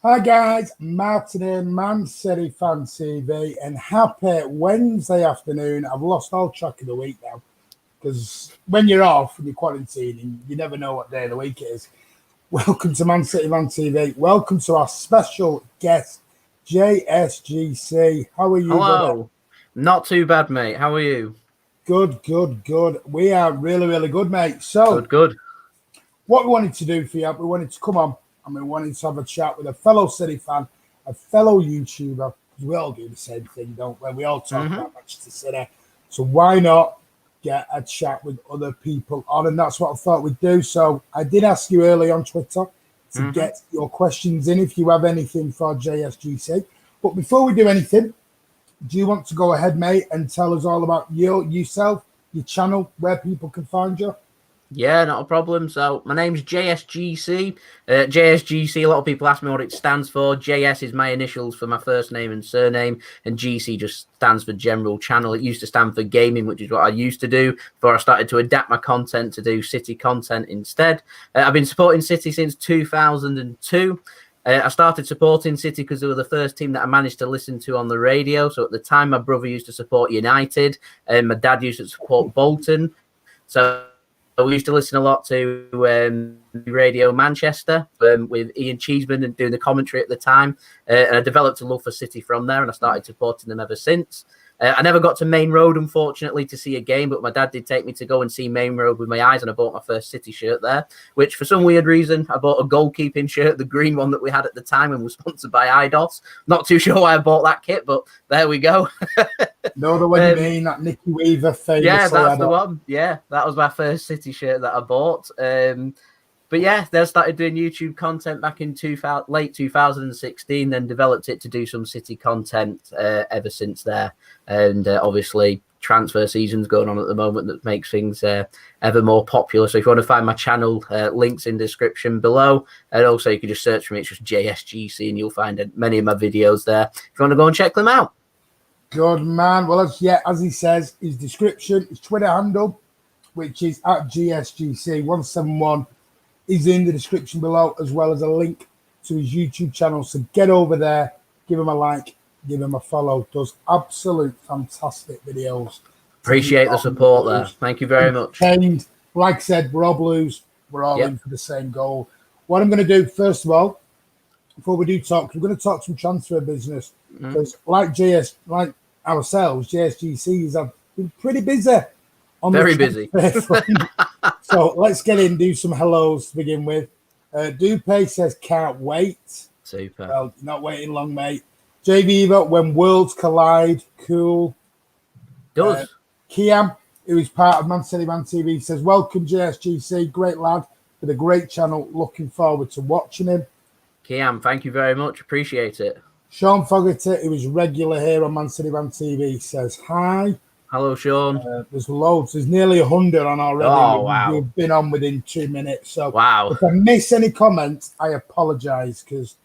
Hi guys, Martin here, Man City Fan TV, and happy Wednesday afternoon. I've lost all track of the week now because when you're off and you're quarantining, you never know what day of the week it is. Welcome to Man City Fan TV. Welcome to our special guest, Jsgc. How are you? Hello. Brother? Not too bad, mate. How are you? Good. We are really good, mate. So, Good. what we wanted to do for you, we wanted to come on and we wanted to have a chat with a fellow City fan, a fellow YouTuber. We all do the same thing, don't we? We all talk about Manchester City. So why not get a chat with other people on? And that's what I thought we'd do. So I did ask you early on Twitter to get your questions in if you have anything for JSGC. But before we do anything, do you want to go ahead, mate, and tell us all about yourself, your channel, where people can find you? Yeah, not a problem. So my name's JSGC. JSGC, a lot of people ask me what it stands for. JS is my initials for my first name and surname, and GC just stands for General Channel. It used to stand for Gaming, which is what I used to do before I started to adapt my content to do City content instead. I've been supporting City since 2002. I started supporting City because they were the first team that I managed to listen to on the radio. So at the time, my brother used to support United, and my dad used to support Bolton. So we used to listen a lot to Radio Manchester with Ian Cheeseman and doing the commentary at the time. And I developed a love for City from there, and I started supporting them ever since. I never got to Main Road, unfortunately, to see a game, but my dad did take me to go and see Main Road with my eyes, and I bought my first City shirt there, which for some weird reason, I bought a goalkeeping shirt, the green one that we had at the time and was sponsored by IDOS. Not too sure why I bought that kit, but there we go. Know the one you mean, that Nicky Weaver famous. Yeah, that's the one. Yeah, that was my first City shirt that I bought. But yeah, they started doing YouTube content back in late 2016, then developed it to do some City content ever since there. And obviously, transfer season's going on at the moment that makes things ever more popular. So if you want to find my channel, links in description below. And also you can just search for me. It's just JSGC and you'll find many of my videos there if you want to go and check them out. Good man. Well, as he says, his description, his Twitter handle, which is at GSGC171, is in the description below, as well as a link to his YouTube channel. So get over there, give him a like, give him a follow. Does absolute fantastic videos. Appreciate the support there. Thank you very much. And like I said, we're all Blues. We're all in for the same goal. What I'm going to do, first of all, before we do talk, we're going to talk some transfer business. Because like ourselves, JSGCs have been pretty busy. Very busy. So let's get in, do some hellos to begin with. Dupe says, can't wait. Super. Well, not waiting long, mate. J Viva, when worlds collide, cool. Does. Kiam, who is part of Man City Man TV, says, welcome JSGC, great lad with a great channel. Looking forward to watching him. Kiam, thank you very much. Appreciate it. Sean Fogarty, who is regular here on Man City Man TV, says hi. Hello, Sean. There's loads. There's nearly 100 on already. Oh, wow. We've been on within 2 minutes. So wow. If I miss any comments, I apologise because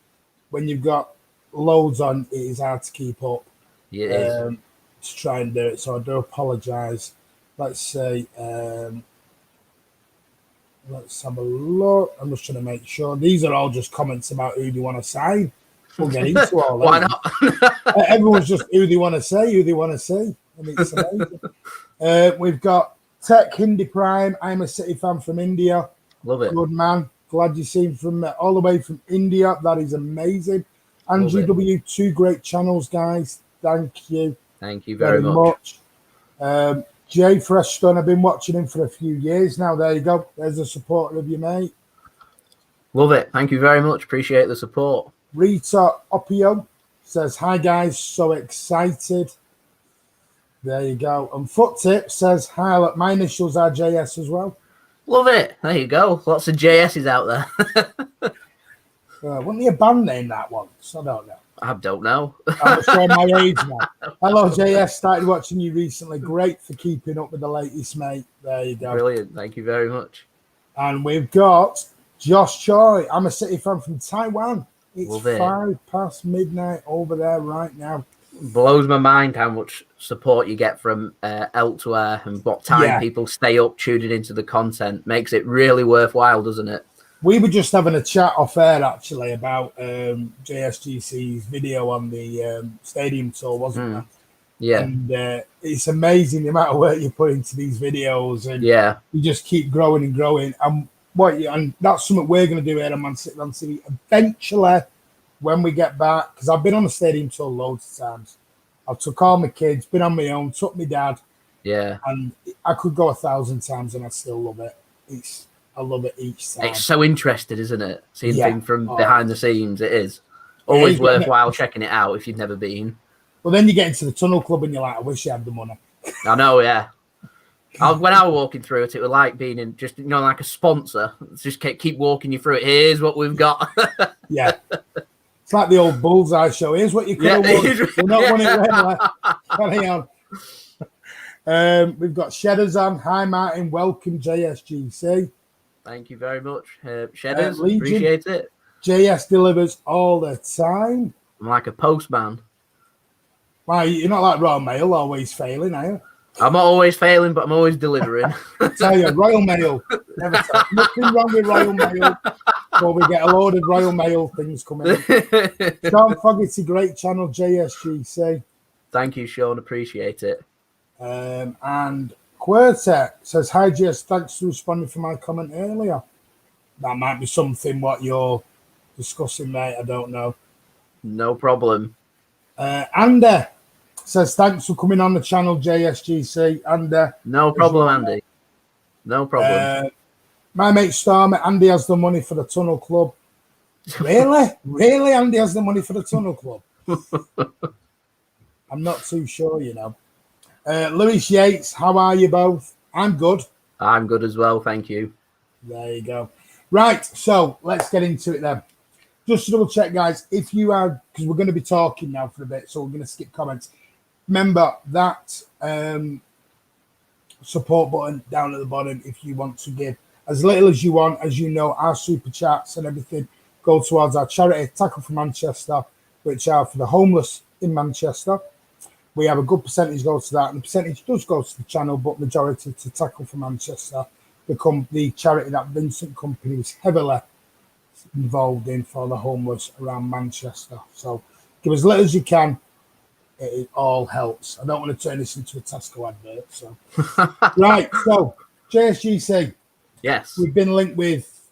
when you've got loads on, it is hard to keep up. It is. To try and do it. So I do apologise. Let's say, let's have a look. I'm just trying to make sure. These are all just comments about who they want to sign. We'll get into all that. Why not? Everyone's just who they want to see. And it's amazing. We've got Tech Hindi Prime. I'm a City fan from India. Love it. Good man. Glad you seen from all the way from India. That is amazing. And GW, 2 great channels, guys. Thank you. Thank you very much. Jay Freshstone, I've been watching him for a few years now. There you go. There's a supporter of you, mate. Love it. Thank you very much. Appreciate the support. Rita Opio says, hi, guys. So excited. There you go. And Foot Tip says, hi, look, my initials are JS as well. Love it. There you go. Lots of JS's out there. Wasn't there a band name that once? I don't know. I don't know. I'm showing my age now. Hello, JS. Started watching you recently. Great for keeping up with the latest, mate. There you go. Brilliant. Thank you very much. And we've got Josh Choi. I'm a City fan from Taiwan. It's 5 past midnight over there right now. Blows my mind how much support you get from elsewhere and what time people stay up tuning into the content. Makes it really worthwhile, doesn't it? We were just having a chat off air actually about JSGC's video on the stadium tour, wasn't it? Yeah. And it's amazing the amount of work you put into these videos, and Yeah. you just keep growing and growing. And and that's something we're going to do here at Man City eventually when we get back, because I've been on the stadium tour loads of times. I've took all my kids, been on my own, took my dad. Yeah. And I could go 1,000 times and I still love it. I love it each time. It's so interesting, isn't it? Seeing things from behind the scenes. It is always worthwhile checking it out if you've never been. Well, then you get into the tunnel club and you're like, I wish I had the money. I know, yeah. When I was walking through it, it was like being in just, like a sponsor. Just keep walking you through it. Here's what we've got. Yeah. It's like the old Bullseye show. Here's what you could have won. We're not winning it. We've got Shedders on. Hi, Martin. Welcome, JSGC. Thank you very much, Shedders. Appreciate it. JS delivers all the time. I'm like a postman. Why, you're not like Royal Mail, always failing, are you? I'm not always failing, but I'm always delivering. I tell you, Royal Mail. Nothing wrong with Royal Mail. Before we get a load of Royal Mail things coming in. Sean Fogarty, great channel, JSGC. Thank you, Sean. Appreciate it. And Quartet says, hi, JS. Thanks for responding for my comment earlier. That might be something what you're discussing, mate. I don't know. No problem. Andy says, thanks for coming on the channel, JSGC. And no problem, Andy. No problem. My mate Storm, Andy has the money for the Tunnel Club. Really? Really? Andy has the money for the Tunnel Club? I'm not too sure, Lewis Yates, how are you both? I'm good. I'm good as well, thank you. There you go. Right, so let's get into it then. Just to double check, guys, if you are, because we're going to be talking now for a bit, so we're going to skip comments. Remember that support button down at the bottom if you want to give as little as you want. As you know, our super chats and everything go towards our charity, Tackle for Manchester, which are for the homeless in Manchester. We have a good percentage go to that, and the percentage does go to the channel, but majority to Tackle for Manchester, the charity that Vincent Company was heavily involved in for the homeless around Manchester. So give as little as you can. It all helps. I don't want to turn this into a Tesco advert. So right, so JSGC. Yes. We've been linked with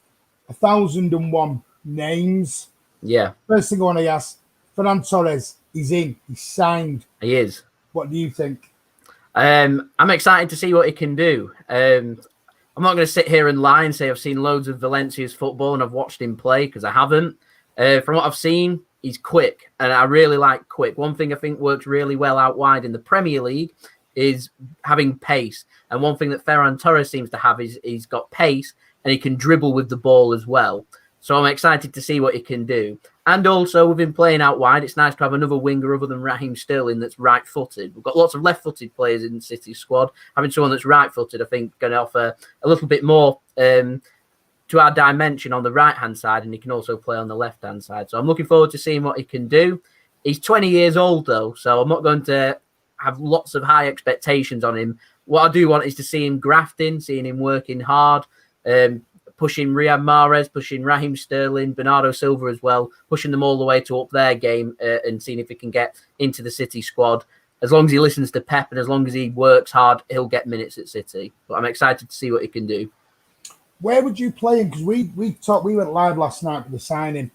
1,001 names. Yeah. First thing I want to ask, Ferran Torres, he's in. He's signed. He is. What do you think? I'm excited to see what he can do. I'm not going to sit here and lie and say I've seen loads of Valencia's football and I've watched him play, because I haven't. From what I've seen, he's quick, and I really like quick. One thing I think works really well out wide in the Premier League is having pace. And one thing that Ferran Torres seems to have is he's got pace and he can dribble with the ball as well. So I'm excited to see what he can do. And also, with him playing out wide, it's nice to have another winger other than Raheem Sterling that's right-footed. We've got lots of left-footed players in the City squad. Having someone that's right-footed, I think, going to offer a little bit more to our dimension on the right-hand side, and he can also play on the left-hand side. So I'm looking forward to seeing what he can do. He's 20 years old, though, so I'm not going to have lots of high expectations on him. What I do want is to see him grafting, seeing him working hard, pushing Riyad Mahrez, pushing Raheem Sterling, Bernardo Silva as well, pushing them all the way to up their game and seeing if he can get into the City squad. As long as he listens to Pep and as long as he works hard, he'll get minutes at City. But I'm excited to see what he can do. Where would you play him? Because we went live last night with the signing,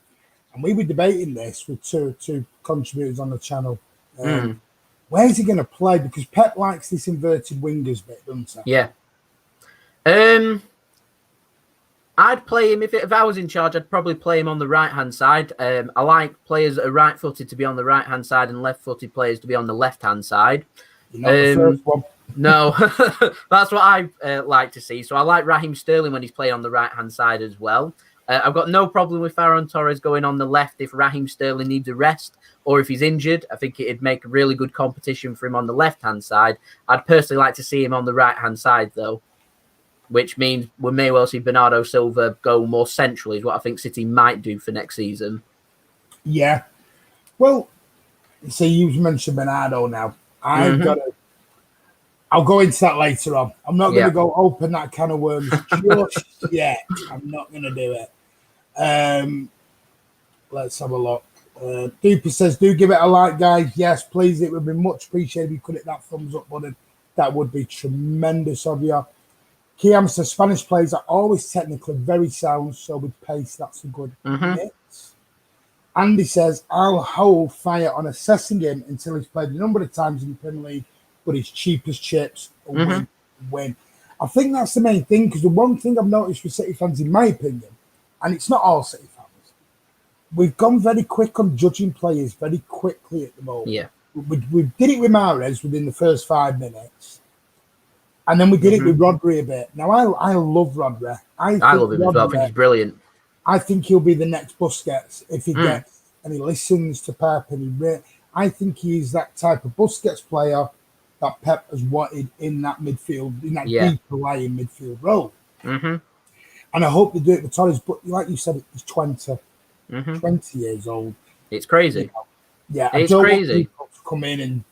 and we were debating this with two contributors on the channel. Where's he going to play? Because Pep likes this inverted wingers bit, doesn't he? Yeah. I'd play him, if I was in charge, I'd probably play him on the right-hand side. I like players that are right-footed to be on the right-hand side and left-footed players to be on the left-hand side. You're not the first one. No, that's what I like to see. So I like Raheem Sterling when he's playing on the right-hand side as well. I've got no problem with Ferran Torres going on the left if Raheem Sterling needs a rest or if he's injured. I think it'd make a really good competition for him on the left-hand side. I'd personally like to see him on the right-hand side, though, which means we may well see Bernardo Silva go more centrally, is what I think City might do for next season. Yeah. Well, see, you mentioned Bernardo now. I'll go into that later on. I'm not going to go open that can of worms just yet. I'm not going to do it. Let's have a look. Duper says, do give it a like, guys. Yes, please. It would be much appreciated if you could hit that thumbs up button. That would be tremendous of you. Kiam says, Spanish players are always technically very sound, so with pace, that's a good mix. Andy says, I'll hold fire on assessing him until he's played a number of times in the Premier League, but he's cheap as chips. Win. I think that's the main thing, because the one thing I've noticed with City fans, in my opinion, and it's not all City fans, we've gone very quick on judging players very quickly at the moment. Yeah. We did it with Mahrez within the first 5 minutes. And then we did it with Rodri a bit. Now, I love Rodri. I love him as well. I think he's brilliant. I think he'll be the next Busquets if he gets and he listens to Pep. I think he's that type of Busquets player that Pep has wanted in that midfield, in that deeper lying midfield role. And I hope they do it with Torres. But like you said, he's 20 years old. It's crazy. Yeah, it's crazy. Want people to come in and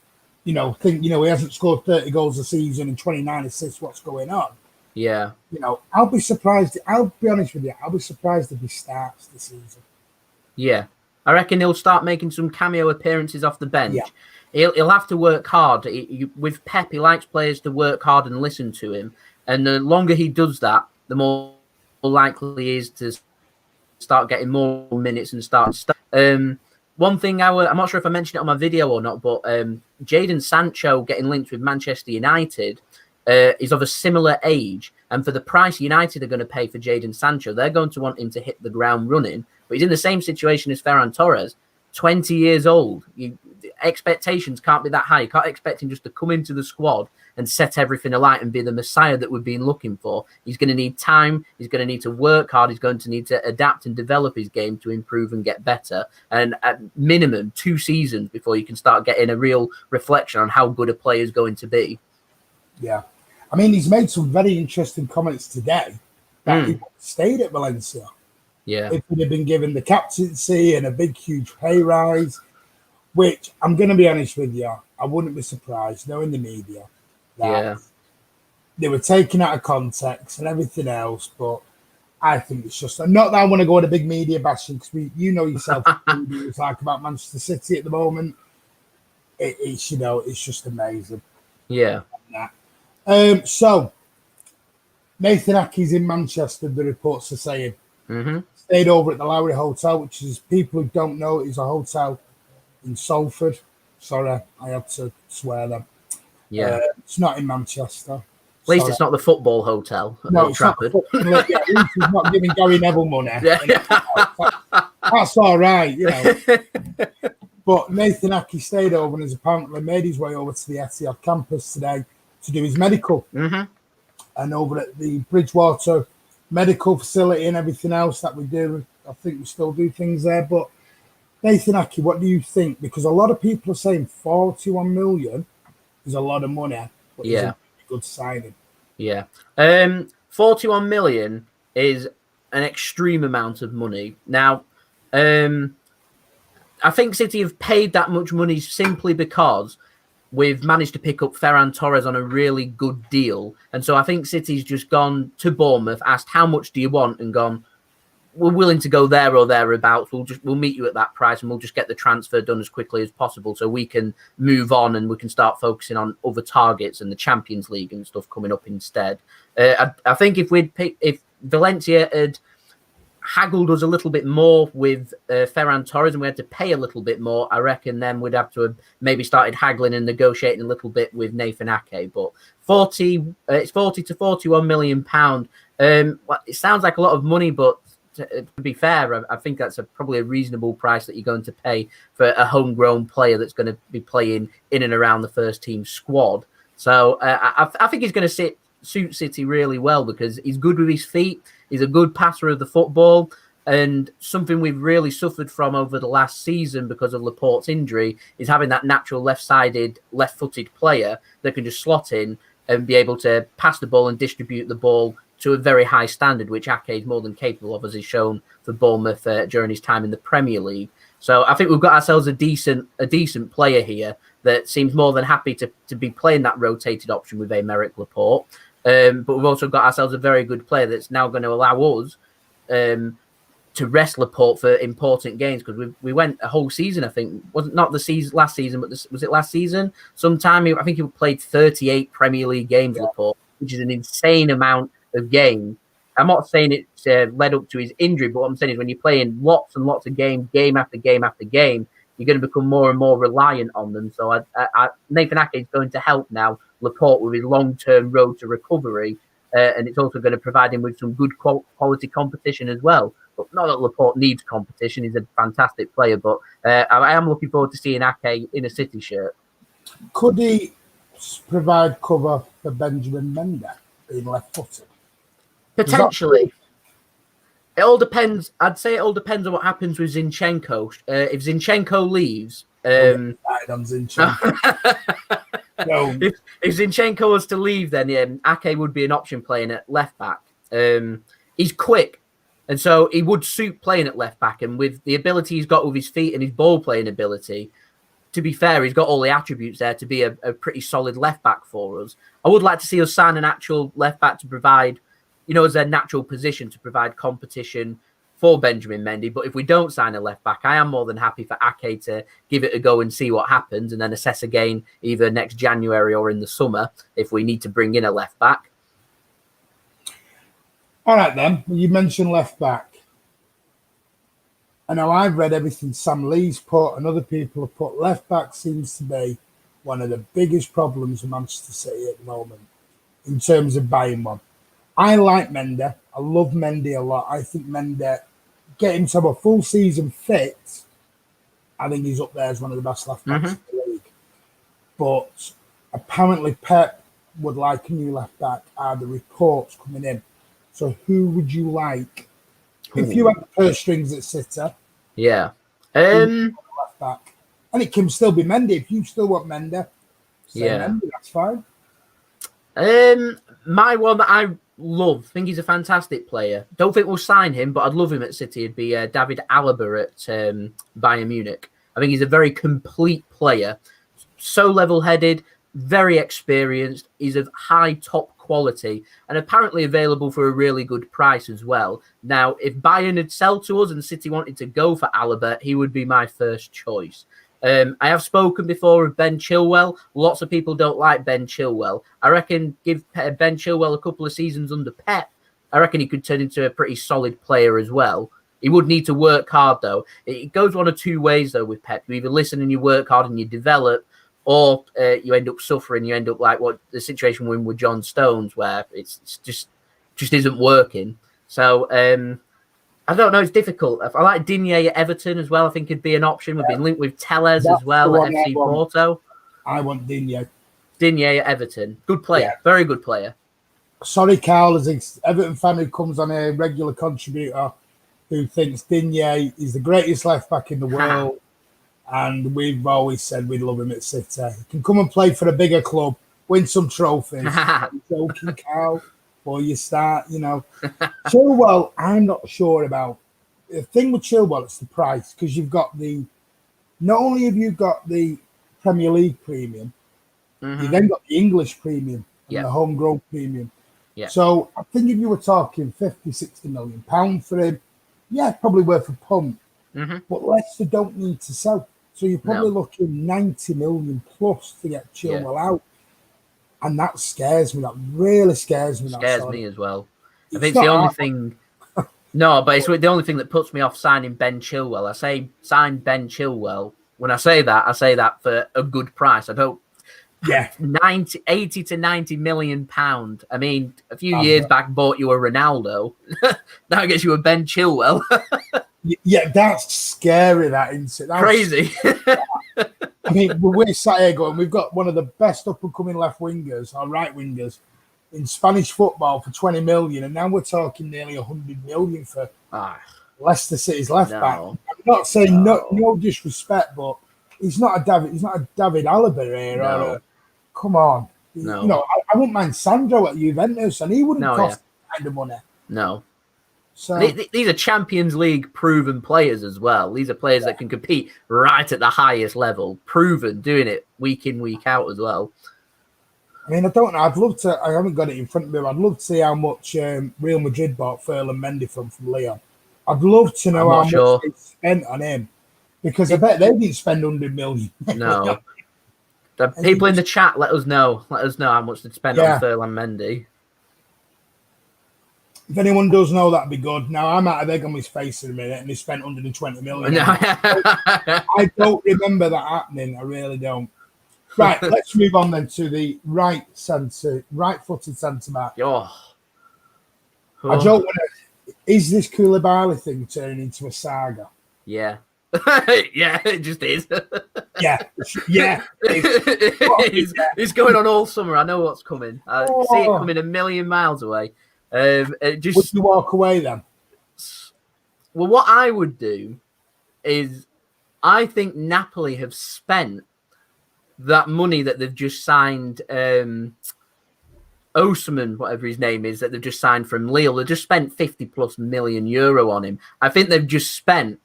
think, he hasn't scored 30 goals a season and 29 assists. What's going on? Yeah. I'll be surprised. I'll be honest with you. I'll be surprised if he starts the season. Yeah. I reckon he'll start making some cameo appearances off the bench. Yeah. He'll have to work hard. With Pep, he likes players to work hard and listen to him. And the longer he does that, the more likely he is to start getting more minutes and start. One thing I'm not sure if I mentioned it on my video or not, but Jaden Sancho getting linked with Manchester United is of a similar age. And for the price United are going to pay for Jaden Sancho, they're going to want him to hit the ground running. But he's in the same situation as Ferran Torres, 20 years old. Expectations can't be that high. You can't expect him just to come into the squad and set everything alight and be the messiah that we've been looking for. He's going to need time. He's going to need to work hard. He's going to need to adapt and develop his game to improve and get better. And at minimum 2 seasons before you can start getting a real reflection on how good a player is going to be. Yeah. I mean, he's made some very interesting comments today that he stayed at Valencia. Yeah. If he'd have been given the captaincy and a big, huge pay rise, which I'm going to be honest with you, I wouldn't be surprised, knowing the media, that they were taken out of context and everything else. But I think it's just not that I want to go on a big media bashing, because yourself what it's like about Manchester City at the moment. It's just amazing. Yeah. So Nathan Ake's in Manchester, the reports are saying. Stayed over at the Lowry Hotel, which is, people who don't know, is a hotel in Salford. Sorry, I had to swear them. Yeah. It's not in Manchester. At least it's not the football hotel. No, it's Trafford. At least he's not giving Gary Neville money. That's all right, But Nathan Ake stayed over and has apparently made his way over to the Etihad campus today to do his medical. And over at the Bridgewater medical facility and everything else that we do, I think we still do things there. But Nathan Ake, what do you think? Because a lot of people are saying 41 million is a lot of money, but it's a good signing. Yeah. 41 million is an extreme amount of money. Now, I think City have paid that much money simply because we've managed to pick up Ferran Torres on a really good deal. And so I think City's just gone to Bournemouth, asked, how much do you want? And gone, we're willing to go there or thereabouts. We'll meet you at that price, and we'll just get the transfer done as quickly as possible so we can move on and we can start focusing on other targets and the Champions League and stuff coming up instead. I think if Valencia had haggled us a little bit more with Ferran Torres and we had to pay a little bit more, I reckon then we'd have to have maybe started haggling and negotiating a little bit with Nathan Ake. But it's 40 to 41 million pound. It sounds like a lot of money, but to be fair, I think that's probably a reasonable price that you're going to pay for a homegrown player that's going to be playing in and around the first team squad. So I think he's going to suit City really well because he's good with his feet. He's a good passer of the football, and something we've really suffered from over the last season because of Laporte's injury is having that natural left-footed player that can just slot in and be able to pass the ball and distribute the ball to a very high standard, which Ake is more than capable of, as he's shown for Bournemouth during his time in the Premier League. So I think we've got ourselves a decent player here that seems more than happy to be playing that rotated option with Aymeric Laporte. But we've also got ourselves a very good player that's now going to allow us to rest Laporte for important games, because we went a whole season, I think, wasn't not the season last season, but was it last season? Sometime I think he played 38 Premier League games, Laporte, which is an insane amount of games. I'm not saying it's led up to his injury, but what I'm saying is when you're playing lots and lots of games, game after game after game, you're going to become more and more reliant on them. So Nathan Ake is going to help now Laporte with his long-term road to recovery, and it's also going to provide him with some good quality competition as well. But not that Laporte needs competition; he's a fantastic player. But I am looking forward to seeing Ake in a City shirt. Could he provide cover for Benjamin Mendy being left-footed? Potentially. It all depends. I'd say it all depends on what happens with Zinchenko. If Zinchenko leaves, on Zinchenko. No. If Zinchenko was to leave, then Ake would be an option playing at left back. He's quick, and so he would suit playing at left back. And with the ability he's got with his feet and his ball playing ability, to be fair, he's got all the attributes there to be a pretty solid left back for us. I would like to see us sign an actual left back to provide, as their natural position to provide competition for Benjamin Mendy. But if we don't sign a left back, I am more than happy for Ake to give it a go and see what happens, and then assess again either next January or in the summer if we need to bring in a left back. All right, then. You mentioned left back. I know I've read everything Sam Lee's put and other people have put. Left back seems to be one of the biggest problems with Manchester City at the moment in terms of buying one. I like Mendy. I love Mendy a lot. I think Mendy, get him to have a full season fit, I think he's up there as one of the best left backs in the league. But apparently Pep would like a new left back, are the reports coming in. So who would you like? If you had the purse strings at City, left back. And it can still be Mendy. If you still want Mendy, Mendy, that's fine. My one that I love, think he's a fantastic player. Don't think we'll sign him, but I'd love him at City. It'd be David Alaba at Bayern Munich. I think he's a very complete player. So level-headed, very experienced. He's of high top quality and apparently available for a really good price as well. Now, if Bayern had sell to us and City wanted to go for Alaba, he would be my first choice. I have spoken before of Ben Chilwell. Lots of people don't like Ben Chilwell. I reckon give Ben Chilwell a couple of seasons under Pep, I reckon he could turn into a pretty solid player as well. He would need to work hard, though. It goes one of two ways, though, with Pep. You either listen and you work hard and you develop, or you end up suffering. You end up like what the situation we're in with John Stones, where it's just isn't working. So I don't know. It's difficult. I like Digne at Everton as well. I think it'd be an option. We've been linked with Tellez as well at FC Porto. I want Digne. Digne at Everton. Good player. Very good player. Sorry, Carl, as an Everton fan who comes on a regular contributor who thinks Digne is the greatest left back in the world. And we've always said we'd love him at City. He can come and play for a bigger club, win some trophies. I'm joking, Carl. Before you start, Chilwell, I'm not sure about. The thing with Chilwell, it's the price, because you've got not only have you got the Premier League premium, you then got the English premium and the homegrown premium. Yeah. So I think if you were talking 50, 60 million pounds for him, probably worth a pump. But Leicester don't need to sell. So you're probably looking 90 million plus to get Chilwell out. And that scares me. That really scares me. Scares me as well. I think it's the only thing. No, but it's the only thing that puts me off signing Ben Chilwell. I say sign Ben Chilwell. When I say that for a good price. I don't. 80 to 90 million pound. I mean, a few years back, bought you a Ronaldo. Now gets you a Ben Chilwell. That's scary. That's crazy. I mean, we're sat here going, we've got one of the best up-and-coming left wingers, or right wingers, in Spanish football for 20 million, and now we're talking nearly 100 million for Leicester City's left back. I'm not saying no disrespect, but he's not a David Alaba here. Come on. No. I wouldn't mind Sandro at Juventus, and he wouldn't cost that kind of money. No. So these are Champions League proven players as well. These are players that can compete right at the highest level, proven, doing it week in, week out as well. I mean, I don't know. I'd love to. I haven't got it in front of me. I'd love to see how much Real Madrid bought Ferland Mendy from Lyon. I'd love to know I'm how not much sure. they spent on him, because I bet they didn't spend 100 million. No. The people in the chat, let us know. Let us know how much they spent on Ferland Mendy. If anyone does know, that'd be good. Now, I might have egg on his face in a minute, and he spent 120 million. I don't remember that happening. I really don't. Right, let's move on then to the right-footed centre back. I don't want to. Is this Koulibaly thing turning into a saga? Yeah. Yeah, it just is. Yeah. It's going on all summer. I know what's coming. I see it coming a million miles away. Would you walk away then? Well, what I would do is, I think Napoli have spent that money that they've just signed. Osimhen, whatever his name is, that they've just signed from Lille. They just spent 50+ million euro on him. I think they've just spent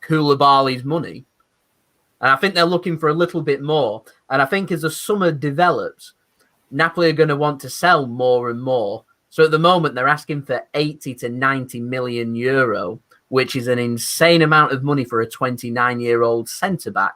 Koulibaly's money. And I think they're looking for a little bit more. And I think as the summer develops, Napoli are going to want to sell more and more. So at the moment, they're asking for 80 to 90 million euro, which is an insane amount of money for a 29-year-old centre-back.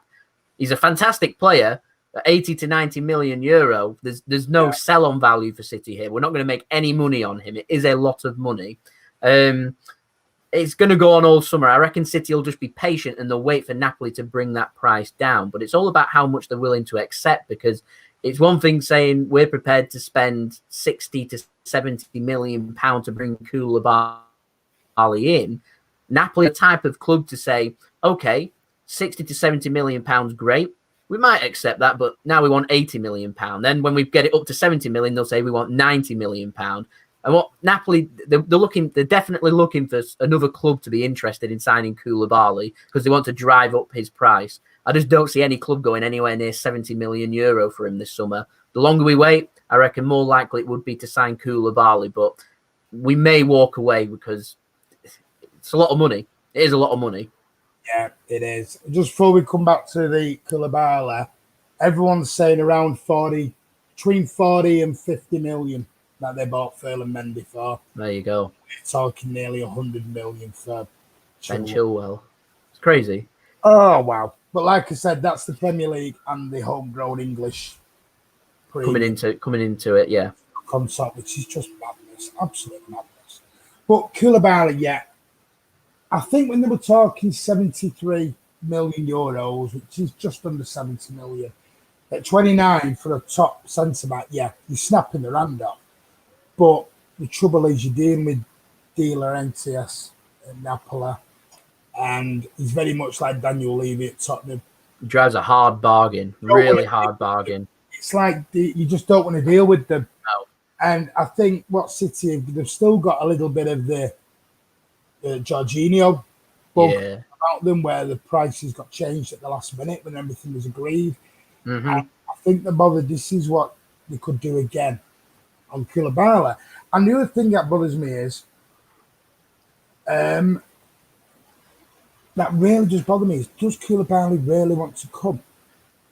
He's a fantastic player. 80 to 90 million euro. There's no sell-on value for City here. We're not going to make any money on him. It is a lot of money. It's going to go on all summer. I reckon City will just be patient and they'll wait for Napoli to bring that price down. But it's all about how much they're willing to accept, because it's one thing saying we're prepared to spend 60 to 70 million pounds to bring Koulibaly in. Napoli are the type of club to say, okay, 60 to 70 million pounds, great. We might accept that, but now we want 80 million pounds. Then when we get it up to 70 million, they'll say we want 90 million pounds. And what Napoli, they're definitely looking for another club to be interested in signing Koulibaly, because they want to drive up his price. I just don't see any club going anywhere near 70 million euro for him this summer. The longer we wait, I reckon more likely it would be to sign Koulibaly, but we may walk away because it's a lot of money. It is a lot of money. Yeah, it is. Just before we come back to the Koulibaly, everyone's saying around 40, between 40 and 50 million that they bought Ferland Mendy for. There you go. We're talking nearly 100 million for Chilwell. It's crazy. Oh, wow. But like I said, that's the Premier League and the homegrown English coming into it, yeah. Concept, which is just madness, absolute madness. But Koulibaly, yeah. I think when they were talking 73 million euros, which is just under 70 million, at 29 for a top centre back, yeah, you're snapping the hand off. But the trouble is, you're dealing with De Laurentiis at Napoli, and he's very much like Daniel Levy at Tottenham. He drives a hard bargain, really hard bargain. It's like you just don't want to deal with them. No. And I think what City, they've still got a little bit of the Jorginho bug about them, where the prices got changed at the last minute when everything was agreed. Mm-hmm. And I think they're bothered. This is what they could do again on Koulibaly. And the other thing that bothers me is that really just bothers me is, does Koulibaly really want to come?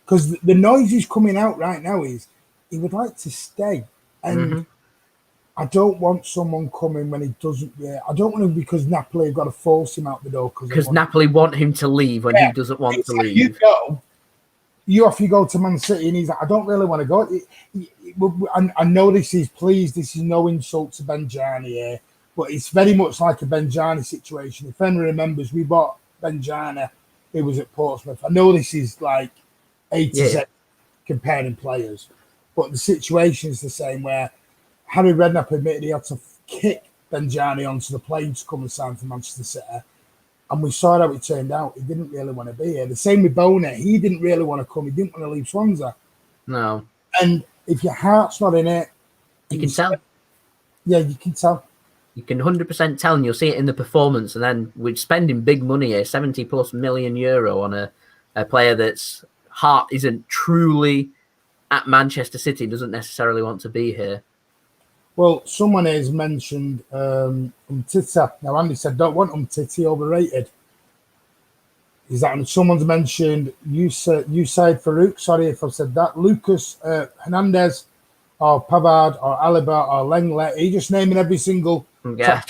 Because the noise is coming out right now is he would like to stay. And I don't want someone coming when he doesn't. Yeah, I don't want him, because Napoli have got to force him out the door. Because Napoli want him to leave when he doesn't want to leave. You go to Man City, and he's like, I don't really want to go. I know this is no insult to Benjani here, but it's very much like a Benjani situation. If anyone remembers, we bought Benjani, who was at Portsmouth. I know this is like A to Z comparing players, but the situation is the same, where Harry Redknapp admitted he had to kick Benjani onto the plane to come and sign for Manchester City. And we saw how it turned out. He didn't really want to be here. The same with Bonet. He didn't really want to come. He didn't want to leave Swansea. No. And if your heart's not in it... You can tell. Yeah, you can tell. You can 100% tell, and you'll see it in the performance. And then we're spending big money here, 70+ million euro on a player that's heart isn't truly at Manchester City, doesn't necessarily want to be here. Well, someone has mentioned Umtiti. Now, Andy said, don't want Umtiti, overrated. Is that someone's mentioned Usaid Farouk? Sorry if I've said that. Lucas Hernandez, or Pavard, or Alaba, or Lenglet. Are you just naming every single... Yeah.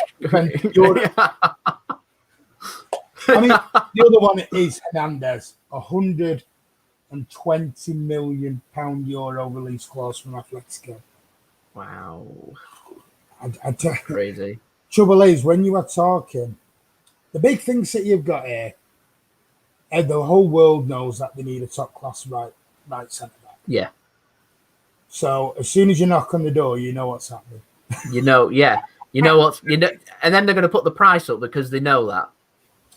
I mean, the other one is Hernandez, £120 million euro release clause from Atletico. Wow. Crazy. Crazy. Trouble is, when you are talking, the big things that you've got here, and the whole world knows that they need a top class right centre back. Yeah. So as soon as you knock on the door, you know what's happening. Yeah. You know what? And then they're going to put the price up because they know that.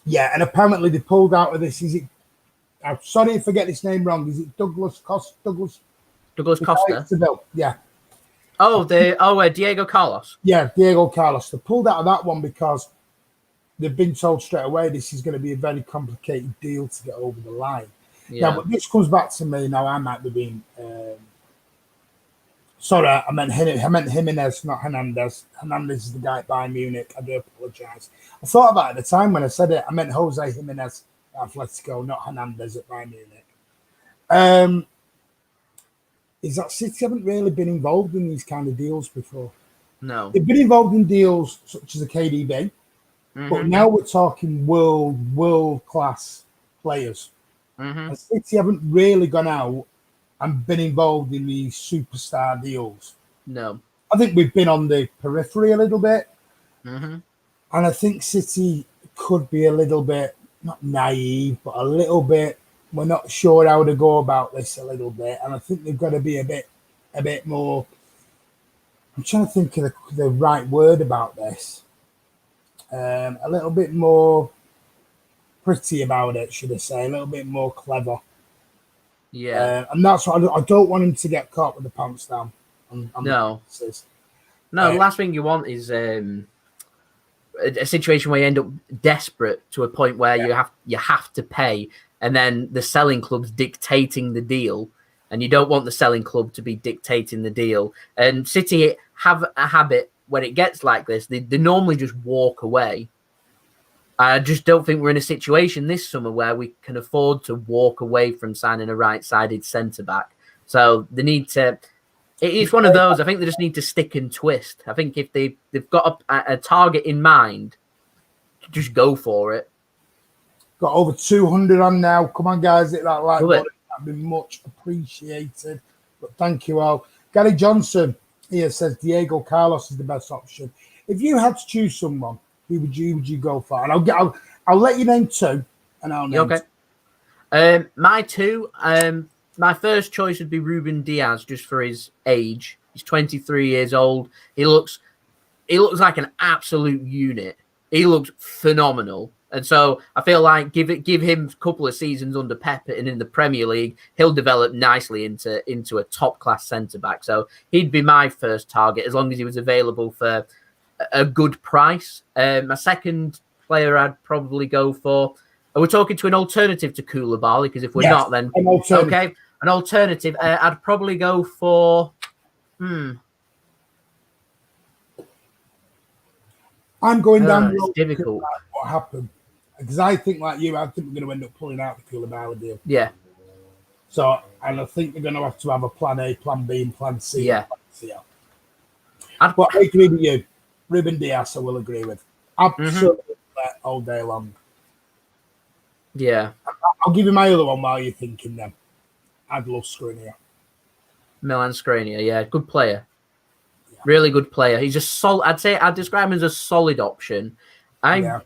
Yeah, and apparently they pulled out of this. Is it? I'm sorry if I get this name wrong. Is it Douglas Costa? Douglas Costa. Yeah. Diego Carlos. Yeah, Diego Carlos. They pulled out of that one because they've been told straight away this is going to be a very complicated deal to get over the line. Yeah. Now, but this comes back to me. Now, I might be being... sorry, I meant Jimenez, not Hernandez. Hernandez is the guy at Bayern Munich. I do apologise. I thought about it at the time when I said it. I meant Jose Jimenez at Atletico, not Hernandez at Bayern Munich. Is that City haven't really been involved in these kind of deals before. No. They've been involved in deals such as a KDB, but now we're talking world-class players. And City haven't really gone out and been involved in these superstar deals. No. I think we've been on the periphery a little bit. And I think City could be a little bit, not naive, but a little bit, we're not sure how to go about this a little bit. And I think they've got to be a bit more, I'm trying to think of the right word about this. A little bit more pretty about it, should I say, a little bit more clever. Yeah. And that's what I don't want him to get caught with the pants down. No. The last thing you want is a situation where you end up desperate to a point where you have to pay, and then the selling club's dictating the deal, and you don't want the selling club to be dictating the deal. And City have a habit when it gets like this, they normally just walk away. I just don't think we're in a situation this summer where we can afford to walk away from signing a right-sided centre-back. So they need to... It's one of those, I think they just need to stick and twist. I think if they've got a target in mind, just go for it. Got over 200 on now. Come on, guys, hit that like button. That'd be much appreciated. But thank you all. Gary Johnson here says Diego Carlos is the best option. If you had to choose someone, who would you go for? And I'll let you name two, and I'll name two. My two, my first choice would be Ruben Diaz, just for his age. He's 23 years old. He looks like an absolute unit. He looks phenomenal. And so I feel like give him a couple of seasons under Pep and in the Premier League, he'll develop nicely into a top class centre back. So he'd be my first target as long as he was available for a good price. My second player I'd probably go for. Are we talking to an alternative to Koulibaly? Because if we're not, then okay, an alternative. I'd probably go for. I'm going down the road. It's difficult. What happened? Because I think, like you, I think we're going to end up pulling out the Koulibaly deal. Yeah. So, and I think they're going to have a plan A, plan B, and plan C. Yeah. But I agree with you. Ruben Diaz, I will agree with. Absolutely all day long. Yeah. I'll give you my other one while you're thinking then. I'd love Skriniar. Milan Skriniar, yeah. Good player. Yeah. Really good player. He's a solid, I'd describe him as a solid option. I'm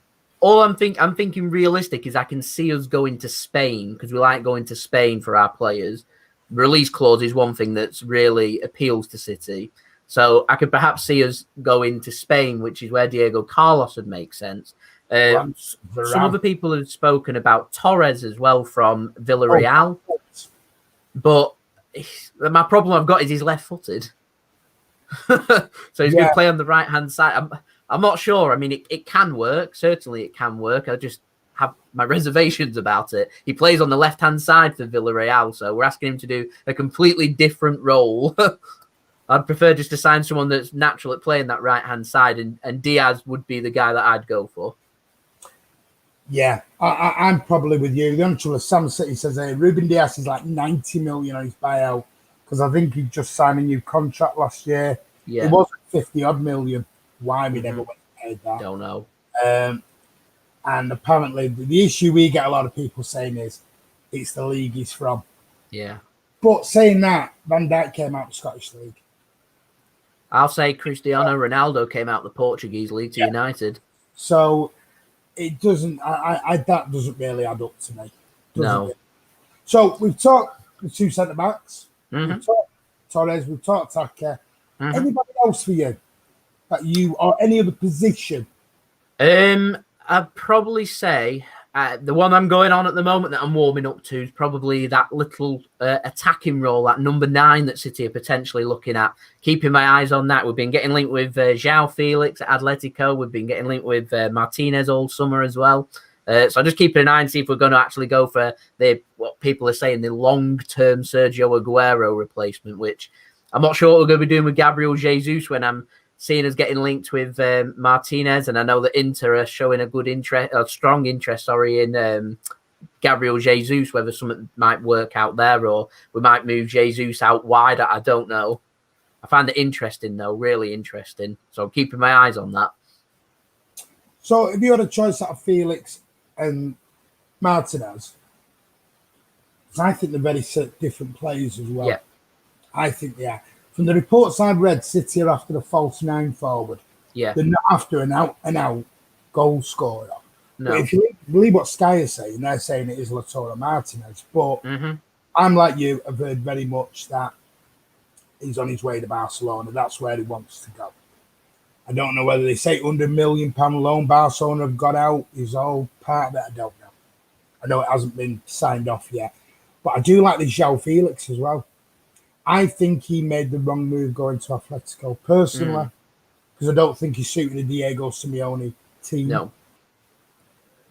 thinking realistic is I can see us going to Spain because we like going to Spain for our players. Release clause is one thing that's really appeals to City. So I could perhaps see us going to Spain, which is where Diego Carlos would make sense. Some other people have spoken about Torres as well from Villarreal. But my problem I've got is he's left-footed. So he's going to play on the right-hand side. I'm not sure. I mean, it can work. Certainly it can work. I just have my reservations about it. He plays on the left-hand side for Villarreal, so we're asking him to do a completely different role. I'd prefer just to sign someone that's natural at playing that right-hand side, and Diaz would be the guy that I'd go for. Yeah, I'm probably with you. The actual Sam City says Ruben Diaz is like 90 million on his buyout because I think he just signed a new contract last year. It was 50 odd million. Why we never went and paid that? Don't know. And apparently, the issue we get a lot of people saying is it's the league he's from. Yeah. But saying that, Van Dijk came out of the Scottish League. I'll say Cristiano Ronaldo came out the Portuguese league to United. So it doesn't. That doesn't really add up to me. No. So we've talked the two centre backs. Mm-hmm. We've talked Torres. We've talked Taka. Mm-hmm. Anybody else for you that you or any other position? I'd probably say the one I'm going on at the moment that I'm warming up to is probably that little attacking role, that number 9 that City are potentially looking at. Keeping my eyes on that. We've been getting linked with João Felix at Atletico. We've been getting linked with Martinez all summer as well. So I'm just keeping an eye and see if we're going to actually go for what people are saying, the long-term Sergio Aguero replacement, which I'm not sure what we're going to be doing with Gabriel Jesus when I'm seeing us getting linked with Martinez, and I know that Inter are showing a strong interest, in Gabriel Jesus, whether something might work out there or we might move Jesus out wide. I don't know. I find it interesting, though, really interesting. So I'm keeping my eyes on that. So if you had a choice out of Felix and Martinez, I think they're very different players as well. Yeah. I think they are. From the reports I've read, City are after a false 9 forward. Yeah. They're not after an out goal scorer. No. But if you believe what Sky is saying, they're saying it is Lautaro Martinez. But I'm like you, I've heard very much that he's on his way to Barcelona. That's where he wants to go. I don't know whether this £800 million loan Barcelona have got out is all part of it. I don't know. I know it hasn't been signed off yet. But I do like this João Felix as well. I think he made the wrong move going to Atletico personally, because I don't think he's suited the Diego Simeone team. No.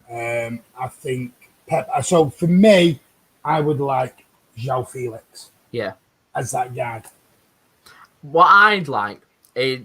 I think Pep. So for me, I would like João Felix. Yeah. As that guy. What I'd like is,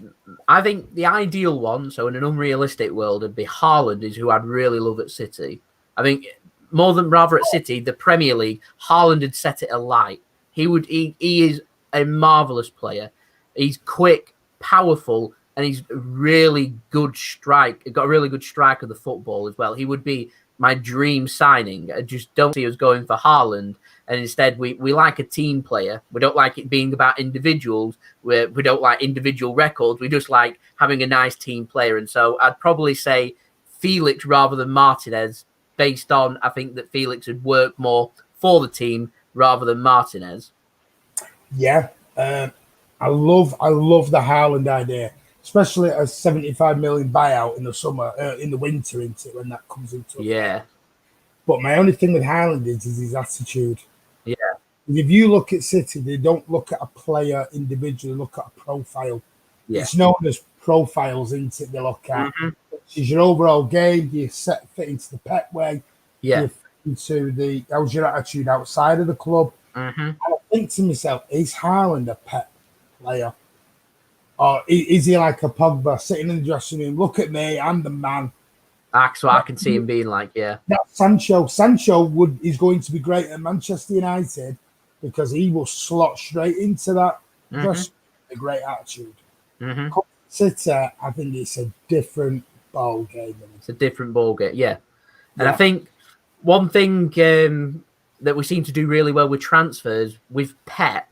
I think the ideal one, so in an unrealistic world, would be Haaland, is who I'd really love at City. I think more than rather at City, the Premier League, Haaland had set it alight. He is a marvellous player. He's quick, powerful, and he's really good strike. He got a really good strike of the football as well. He would be my dream signing. I just don't see us going for Haaland. And instead, we like a team player. We don't like it being about individuals. We don't like individual records. We just like having a nice team player. And so I'd probably say Felix rather than Martinez, based on I think that Felix would work more for the team rather than Martinez. Yeah, I love the Haaland idea, especially a 75 million buyout in the summer, in the winter, into when that comes into it. Yeah. But my only thing with Haaland is his attitude. Yeah. If you look at City, they don't look at a player individually, look at a profile. Yeah. It's known as profiles, isn't it? They look at which is your overall game. Do you fit into the Pep way? Yeah. Do you fit into how's your attitude outside of the club? And I think to myself, is Haaland a Pep player? Or is he like a Pogba sitting in the dressing room? Look at me, I'm the man. That's what I can see him being like, yeah. That's Sancho. Sancho is going to be great at Manchester United because he will slot straight into that. Just a great attitude. City, I think it's a different ball game. It's a different ball game, yeah. And I think one thing that we seem to do really well with transfers with Pep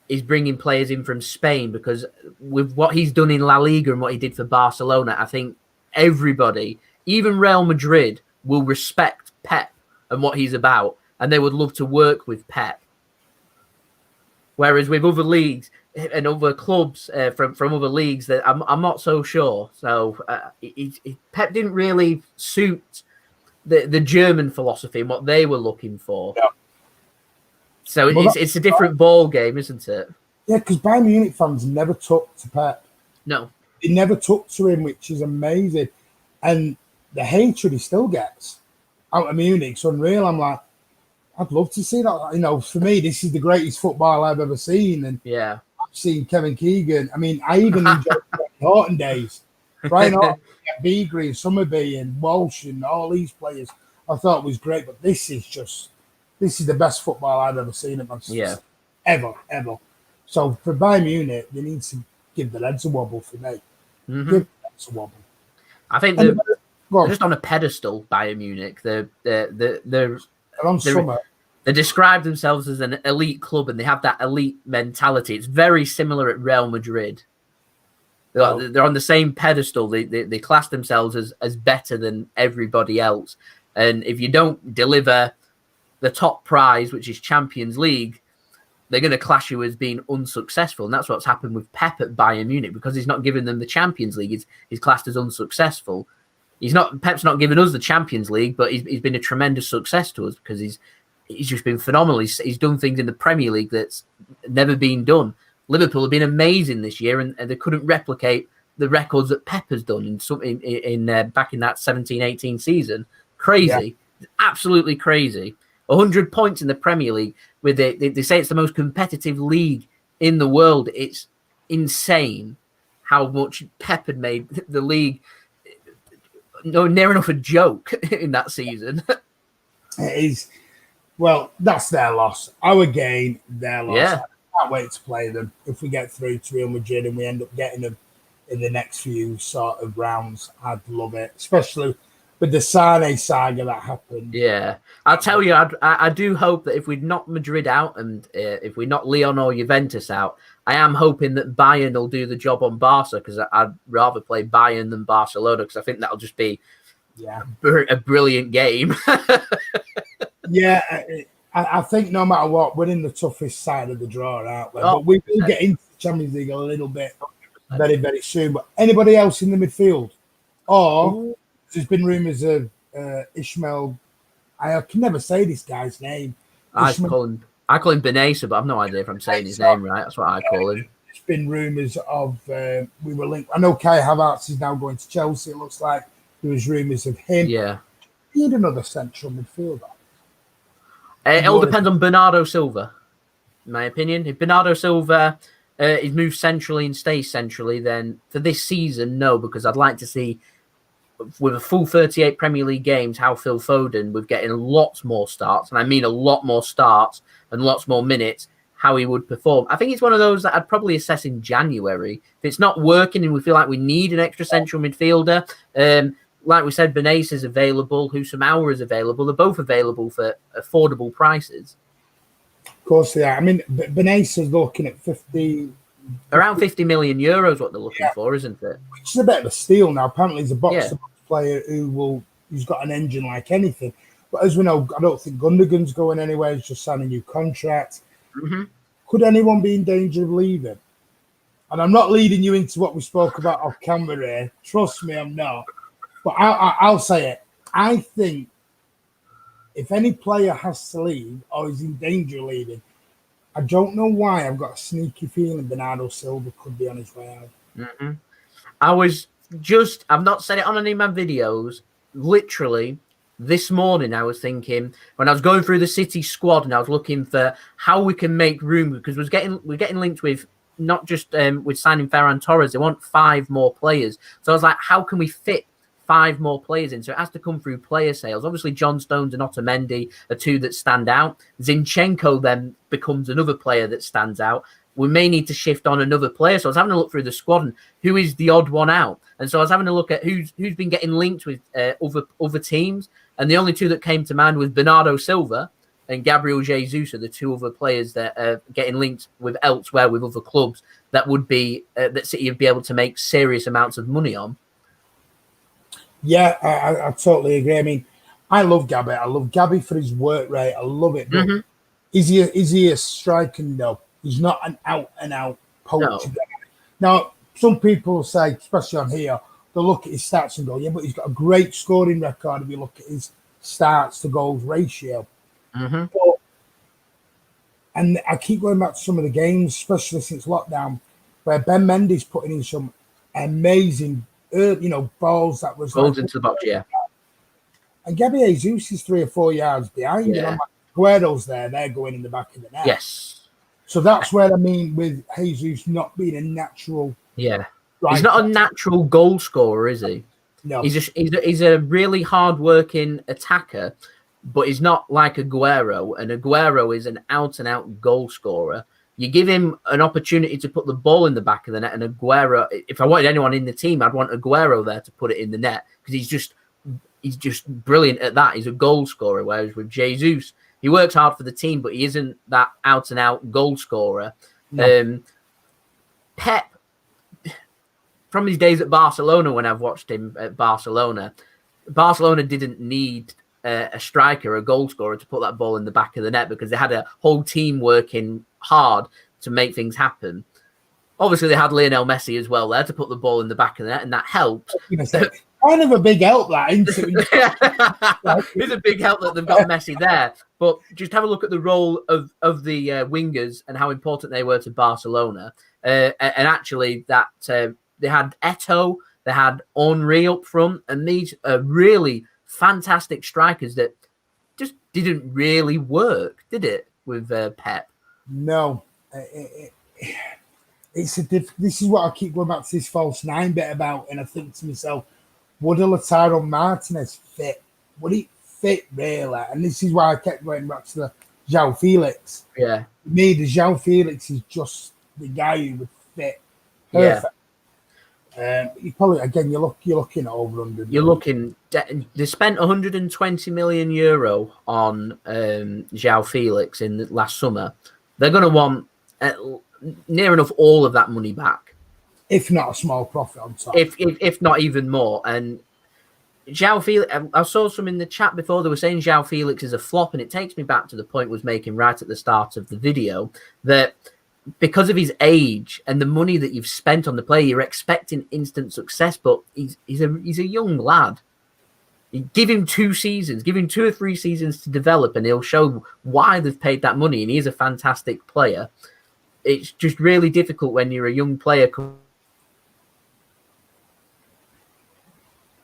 is bringing players in from Spain, because with what he's done in La Liga and what he did for Barcelona, I think everybody, even Real Madrid, will respect Pep and what he's about, and they would love to work with Pep. Whereas with other leagues and other clubs from other leagues, that I'm not so sure. So Pep didn't really suit the German philosophy and what they were looking for. Yeah. So it's a different ball game, isn't it? Yeah, because Bayern Munich fans never took to Pep. No. They never took to him, which is amazing. And the hatred he still gets out of Munich's unreal. I'm like, I'd love to see that. You know, for me, this is the greatest football I've ever seen. And I've seen Kevin Keegan. I mean, I even enjoyed Brian Horton days. Brian Horton, Beagrie, Summerby, and Walsh, and all these players. I thought it was great, but this is the best football I've ever seen at Manchester. Ever. So for Bayern Munich, they need to give their heads a wobble for me. Give their heads a wobble. I think Go on. They're just on a pedestal, Bayern Munich. They're on summer. They describe themselves as an elite club, and they have that elite mentality. It's very similar at Real Madrid. They're on the same pedestal. They class themselves as better than everybody else. And if you don't deliver the top prize, which is Champions League, they're going to class you as being unsuccessful. And that's what's happened with Pep at Bayern Munich, because he's not giving them the Champions League. He's classed as unsuccessful. Pep's not giving us the Champions League, but he's been a tremendous success to us because he's just been phenomenal. He's done things in the Premier League that's never been done. Liverpool have been amazing this year, and they couldn't replicate the records that Pep has done in back in that 17-18 season. Crazy, absolutely crazy. 100 points in the Premier League. They say it's the most competitive league in the world. It's insane how much Pep had made the league near enough a joke in that season. It is. Well, that's their loss. Our gain, their loss. Yeah. I can't wait to play them. If we get through to Real Madrid and we end up getting them in the next few sort of rounds, I'd love it, especially with the Sane saga that happened. Yeah, I'll tell you, I do hope that if we knock Madrid out and if we knock Lyon or Juventus out, I am hoping that Bayern will do the job on Barca, because I'd rather play Bayern than Barcelona, because I think that'll just be a brilliant game. I think no matter what, we're in the toughest side of the draw, aren't we? But we will get into the Champions League a little bit very, very soon. But anybody else in the midfield? Or there's been rumours of Ishmael. I can never say this guy's name. I call him Benesa, but I've no idea if I'm saying his name right. That's what I call him. There's been rumours of we were linked. I know Kai Havertz is now going to Chelsea. It looks like there was rumours of him. Yeah, we need another central midfielder. It all depends on Bernardo Silva, in my opinion. If Bernardo Silva is moved centrally and stays centrally, then for this season, no, because I'd like to see, with a full 38 Premier League games, how Phil Foden, with getting lots more starts, and I mean a lot more starts and lots more minutes, how he would perform. I think it's one of those that I'd probably assess in January. If it's not working and we feel like we need an extra central midfielder, like we said, Benesa is available, Husam Aouar is available. They're both available for affordable prices. Of course they are. I mean, Benesa's looking at around 50 million euros, what they're looking for, isn't it? Which is a bit of a steal now. Apparently, he's a box-to-box player who's got an engine like anything. But as we know, I don't think Gundogan's going anywhere. He's just signed a new contract. Mm-hmm. Could anyone be in danger of leaving? And I'm not leading you into what we spoke about off camera here. Trust me, I'm not. But I'll say it. I think if any player has to leave or is in danger of leaving, I don't know why. I've got a sneaky feeling Bernardo Silva could be on his way out. Mm-hmm. I've not said it on any of my videos. Literally, this morning I was thinking, when I was going through the City squad and I was looking for how we can make room, because we're getting linked with not just with signing Ferran Torres. They want 5 more players. So I was like, how can we fit 5 more players in? So it has to come through player sales. Obviously, John Stones and Otamendi are 2 that stand out. Zinchenko then becomes another player that stands out. We may need to shift on another player. So I was having a look through the squad and who is the odd one out. And so I was having a look at who's been getting linked with other teams. And the only 2 that came to mind was Bernardo Silva and Gabriel Jsgc are the 2 other players that are getting linked with elsewhere with other clubs that would be that City would be able to make serious amounts of money on. Yeah, I totally agree. I mean, I love Gabby. I love Gabby for his work rate. I love it. But is he a striker? No. He's not an out-and-out poacher. No. Now, some people say, especially on here, they'll look at his stats and go, yeah, but he's got a great scoring record if you look at his starts to goals ratio. Mm-hmm. And I keep going back to some of the games, especially since lockdown, where Ben Mendy's putting in some amazing balls that was balls into the box, yeah. And Gabriel Jesus is 3 or 4 yards behind him. And Guero's they're going in the back of the net. Yes. So that's where I mean with Jesus not being a natural. Yeah. He's not a natural goal scorer, is he? No. He's a really hard-working attacker, but he's not like Aguero. And Aguero is an out-and-out goal scorer. You give him an opportunity to put the ball in the back of the net, and Aguero, if I wanted anyone in the team, I'd want Aguero there to put it in the net, because he's just he's just brilliant at that. He's a goal scorer, whereas with Jsgc, he works hard for the team, but he isn't that out-and-out goal scorer. No. Pep, from his days at Barcelona, when I've watched him at Barcelona didn't need a striker, a goal scorer to put that ball in the back of the net because they had a whole team working hard to make things happen. Obviously, they had Lionel Messi as well there to put the ball in the back of the net, and that helped. Kind of a big help, that, isn't it? It's a big help that they've got Messi there. But just have a look at the role of the wingers and how important they were to Barcelona. And actually, that they had Eto'o, they had Henry up front, and these are really fantastic strikers that just didn't really work, did it, with Pep? No. This is what I keep going back to this false nine bit about, and I think to myself, would Lautaro Martinez fit? Would he fit really? And this is why I kept going back to the João Felix. Yeah. For me, the João Felix is just the guy who would fit perfect. Yeah. You probably again, you're looking at over 100. You're looking. They spent 120 million euro on João Felix in the last summer. They're going to want near enough all of that money back, if not a small profit on top. If not even more. And João Felix, I saw some in the chat before. They were saying João Felix is a flop, and it takes me back to the point I was making right at the start of the video that because of his age and the money that you've spent on the player, you're expecting instant success. But he's a young lad. You give him 2 seasons, give him 2 or 3 seasons to develop, and he'll show why they've paid that money. And he is a fantastic player. It's just really difficult when you're a young player.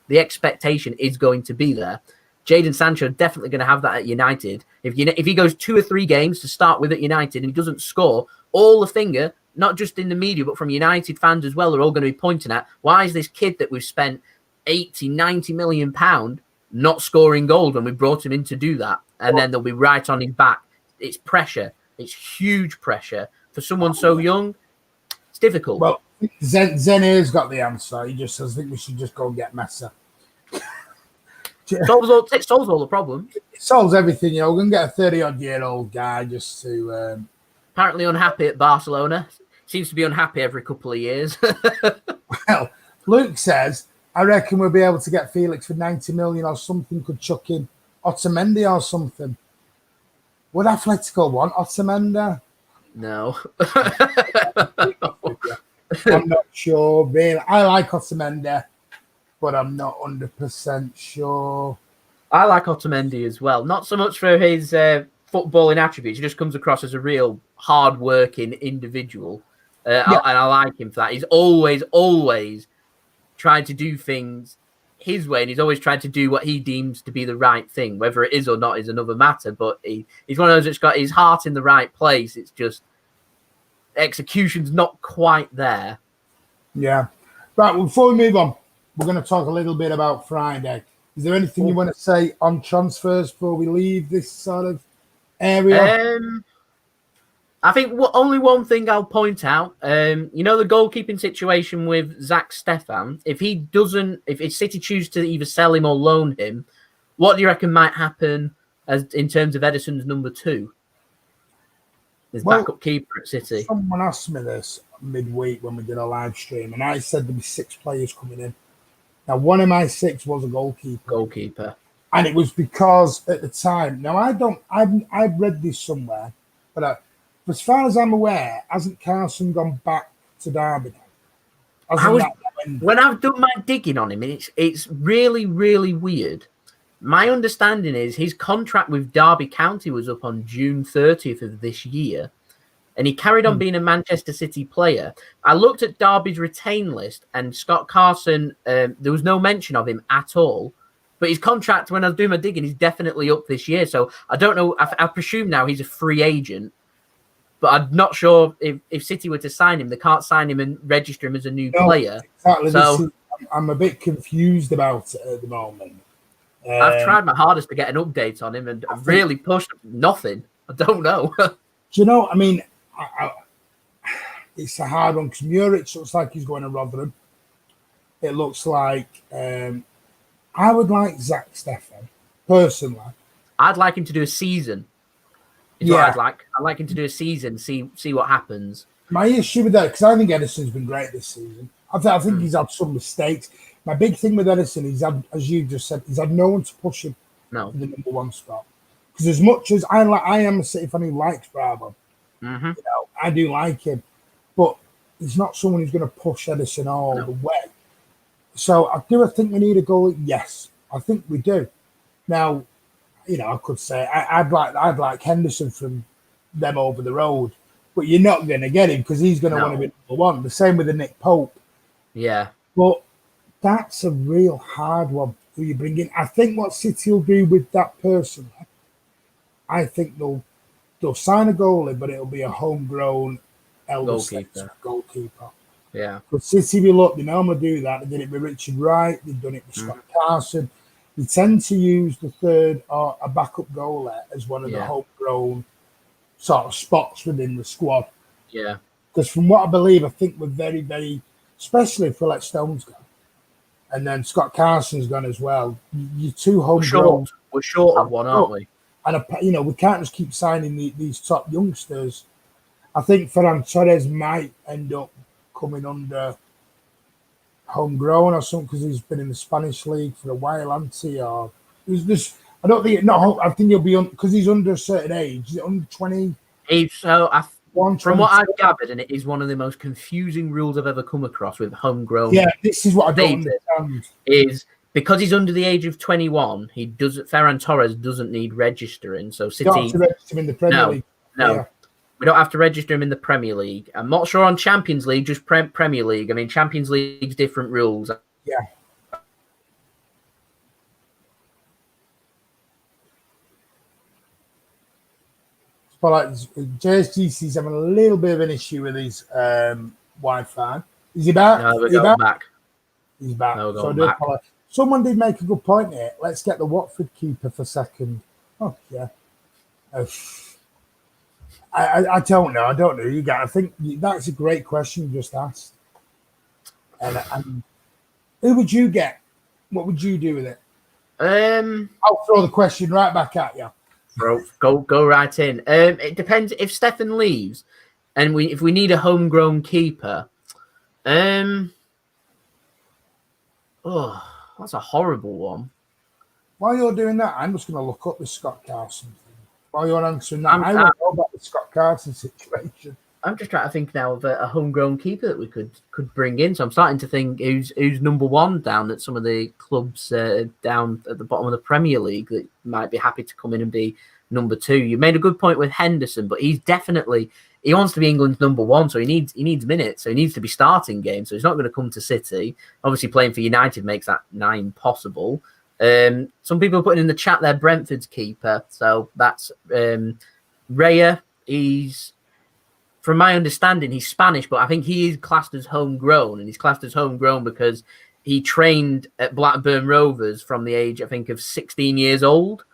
The expectation is going to be there. Jaden Sancho definitely going to have that at United. If he goes 2 or 3 games to start with at United and he doesn't score, all the finger, not just in the media, but from United fans as well, are all going to be pointing at, why is this kid that we've spent 80, 90 million pound not scoring goals when we brought him in to do that? And then they'll be right on his back. It's pressure. It's huge pressure. For someone so young, it's difficult. Well, Zene's got the answer. He just says, I think we should just go and get Messi. It solves all the problems. It solves everything. We're going to get a 30-odd-year-old guy just to... Apparently unhappy at Barcelona. Seems to be unhappy every couple of years. Well, Luke says, I reckon we'll be able to get Felix for 90 million or something. Could chuck in Otamendi or something. Would Atletico want Otamendi? No. I'm not sure, really. I like Otamendi, but I'm not 100% sure. I like Otamendi as well. Not so much for his footballing attributes. He just comes across as a real hard-working individual. And I like him for that. He's always tried to do things his way, and he's always tried to do what he deems to be the right thing. Whether it is or not is another matter, but he's one of those that's got his heart in the right place. It's just execution's not quite there. Yeah. Right, well, before we move on, we're going to talk a little bit about Friday. Is there anything you want to say on transfers before we leave this sort of area? I think only one thing I'll point out, the goalkeeping situation with Zach Stefan, if City choose to either sell him or loan him, what do you reckon might happen in terms of Ederson's number 2? His backup keeper at City. Someone asked me this midweek when we did a live stream, and I said there'd be 6 players coming in. Now, one of my 6 was a goalkeeper. And it was because at the time, now I've read this somewhere, but as far as I'm aware, hasn't Carson gone back to Derby? When I've done my digging on him, it's really, really weird. My understanding is his contract with Derby County was up on June 30th of this year, and he carried on being a Manchester City player. I looked at Derby's retain list, and Scott Carson, there was no mention of him at all. But his contract, when I was doing my digging, is definitely up this year. So I don't know. I presume now he's a free agent. But I'm not sure if City were to sign him, they can't sign him and register him as a new player. Exactly. So I'm a bit confused about it at the moment. I've tried my hardest to get an update on him, and I've really pushed nothing. I don't know. Do you know? I mean, it's a hard one because Muric looks like he's going to Rotherham. It looks like I would like Zach Steffen, personally. I'd like him to do a season. Is what I'd like. I'd like him to do a season, see what happens. My issue with that, because I think Edison's been great this season. I think he's had some mistakes. My big thing with Edison, he's had, as you just said, he's had no one to push him for the number one spot. Because as much as I am a City fan who likes Bravo, I do like him, but he's not someone who's going to push Edison all the way. So I think we need a goalie. Yes, I think we do. Now, I could say I'd like Henderson from them over the road, but you're not going to get him because he's going to want to be number one. The same with the Nick Pope. Yeah, but that's a real hard one who you bring in. I think what City will do with that person, I think they'll sign a goalie, but it'll be a homegrown elder goalkeeper. Yeah. But City will look, they normally do that. They did it with Richard Wright, they've done it with Scott Carson. They tend to use the third or a backup goalie as one of the homegrown sort of spots within the squad. Yeah. Because from what I believe, I think we're very, very, especially if we let Stones go. And then Scott Carson's gone as well. You're too homegrown. We're short of one, aren't we? And, we can't just keep signing these top youngsters. I think Ferran Torres might end up coming under homegrown or something because he's been in the Spanish league for a while, hasn't he? Or I don't think I think he'll be because he's under a certain age. Is it under 20? From what I've gathered, and it is one of the most confusing rules I've ever come across with homegrown. Yeah, this is what I don't understand. Is because he's under the age of 21, Ferran Torres doesn't need registering. So City don't have to register him in the Premier League. No. We don't have to register him in the Premier League. I'm not sure on Champions League, just Premier League. I mean, Champions League's different rules. Yeah. But like Jsgc's having a little bit of an issue with his Wi-Fi. Is he back? No, we're going back. He's back. No, so back. Someone did make a good point here. Let's get the Watford keeper for second. Oh, yeah. I don't know. I think that's a great question you just asked. And who would you get? What would you do with it? I'll throw the question right back at you. Bro, go right in. It depends if Stefan leaves, and if we need a homegrown keeper. That's a horrible one. While you're doing that, I'm just going to look up the Scott Carson thing. While you're answering that, I don't know about the Scott Carson situation. I'm just trying to think now of a homegrown keeper that we could bring in. So I'm starting to think who's number one down at some of the clubs down at the bottom of the Premier League that might be happy to come in and be number two. You made a good point with Henderson, but he wants to be England's number one, so he needs minutes, so he needs to be starting games. So he's not going to come to City. Obviously, playing for United makes that 9 possible. Some people are putting in the chat there Brentford's keeper, so that's Raya. He's, from my understanding, he's Spanish, but I think he is classed as homegrown, and he's classed as homegrown because he trained at Blackburn Rovers from the age, I think, of 16 years old.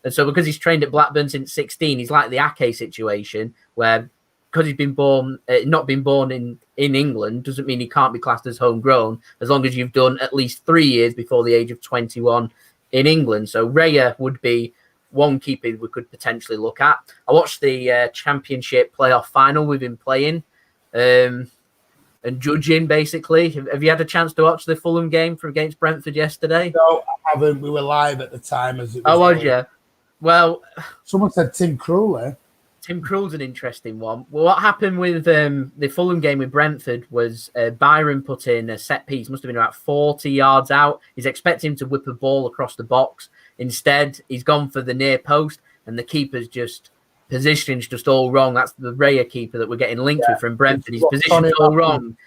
And so because he's trained at Blackburn since 16, he's like the Ake situation, where because he's been not been born in England, doesn't mean he can't be classed as homegrown, as long as you've done at least 3 years before the age of 21 in England. So Raya would be one keeper we could potentially look at. I watched the Championship playoff final we've been playing and judging, basically. Have you had a chance to watch the Fulham game against Brentford yesterday? No, I haven't. We were live at the time. As it was was you? Well, someone said Tim Krul, eh? Tim Krul's an interesting one. Well, what happened with the Fulham game with Brentford was Byron put in a set piece, must have been about 40 yards out. He's expecting him to whip a ball across the box. Instead, he's gone for the near post, and the keeper's positioning's just all wrong. That's the Raya keeper that we're getting linked with from Brentford. His position's all wrong.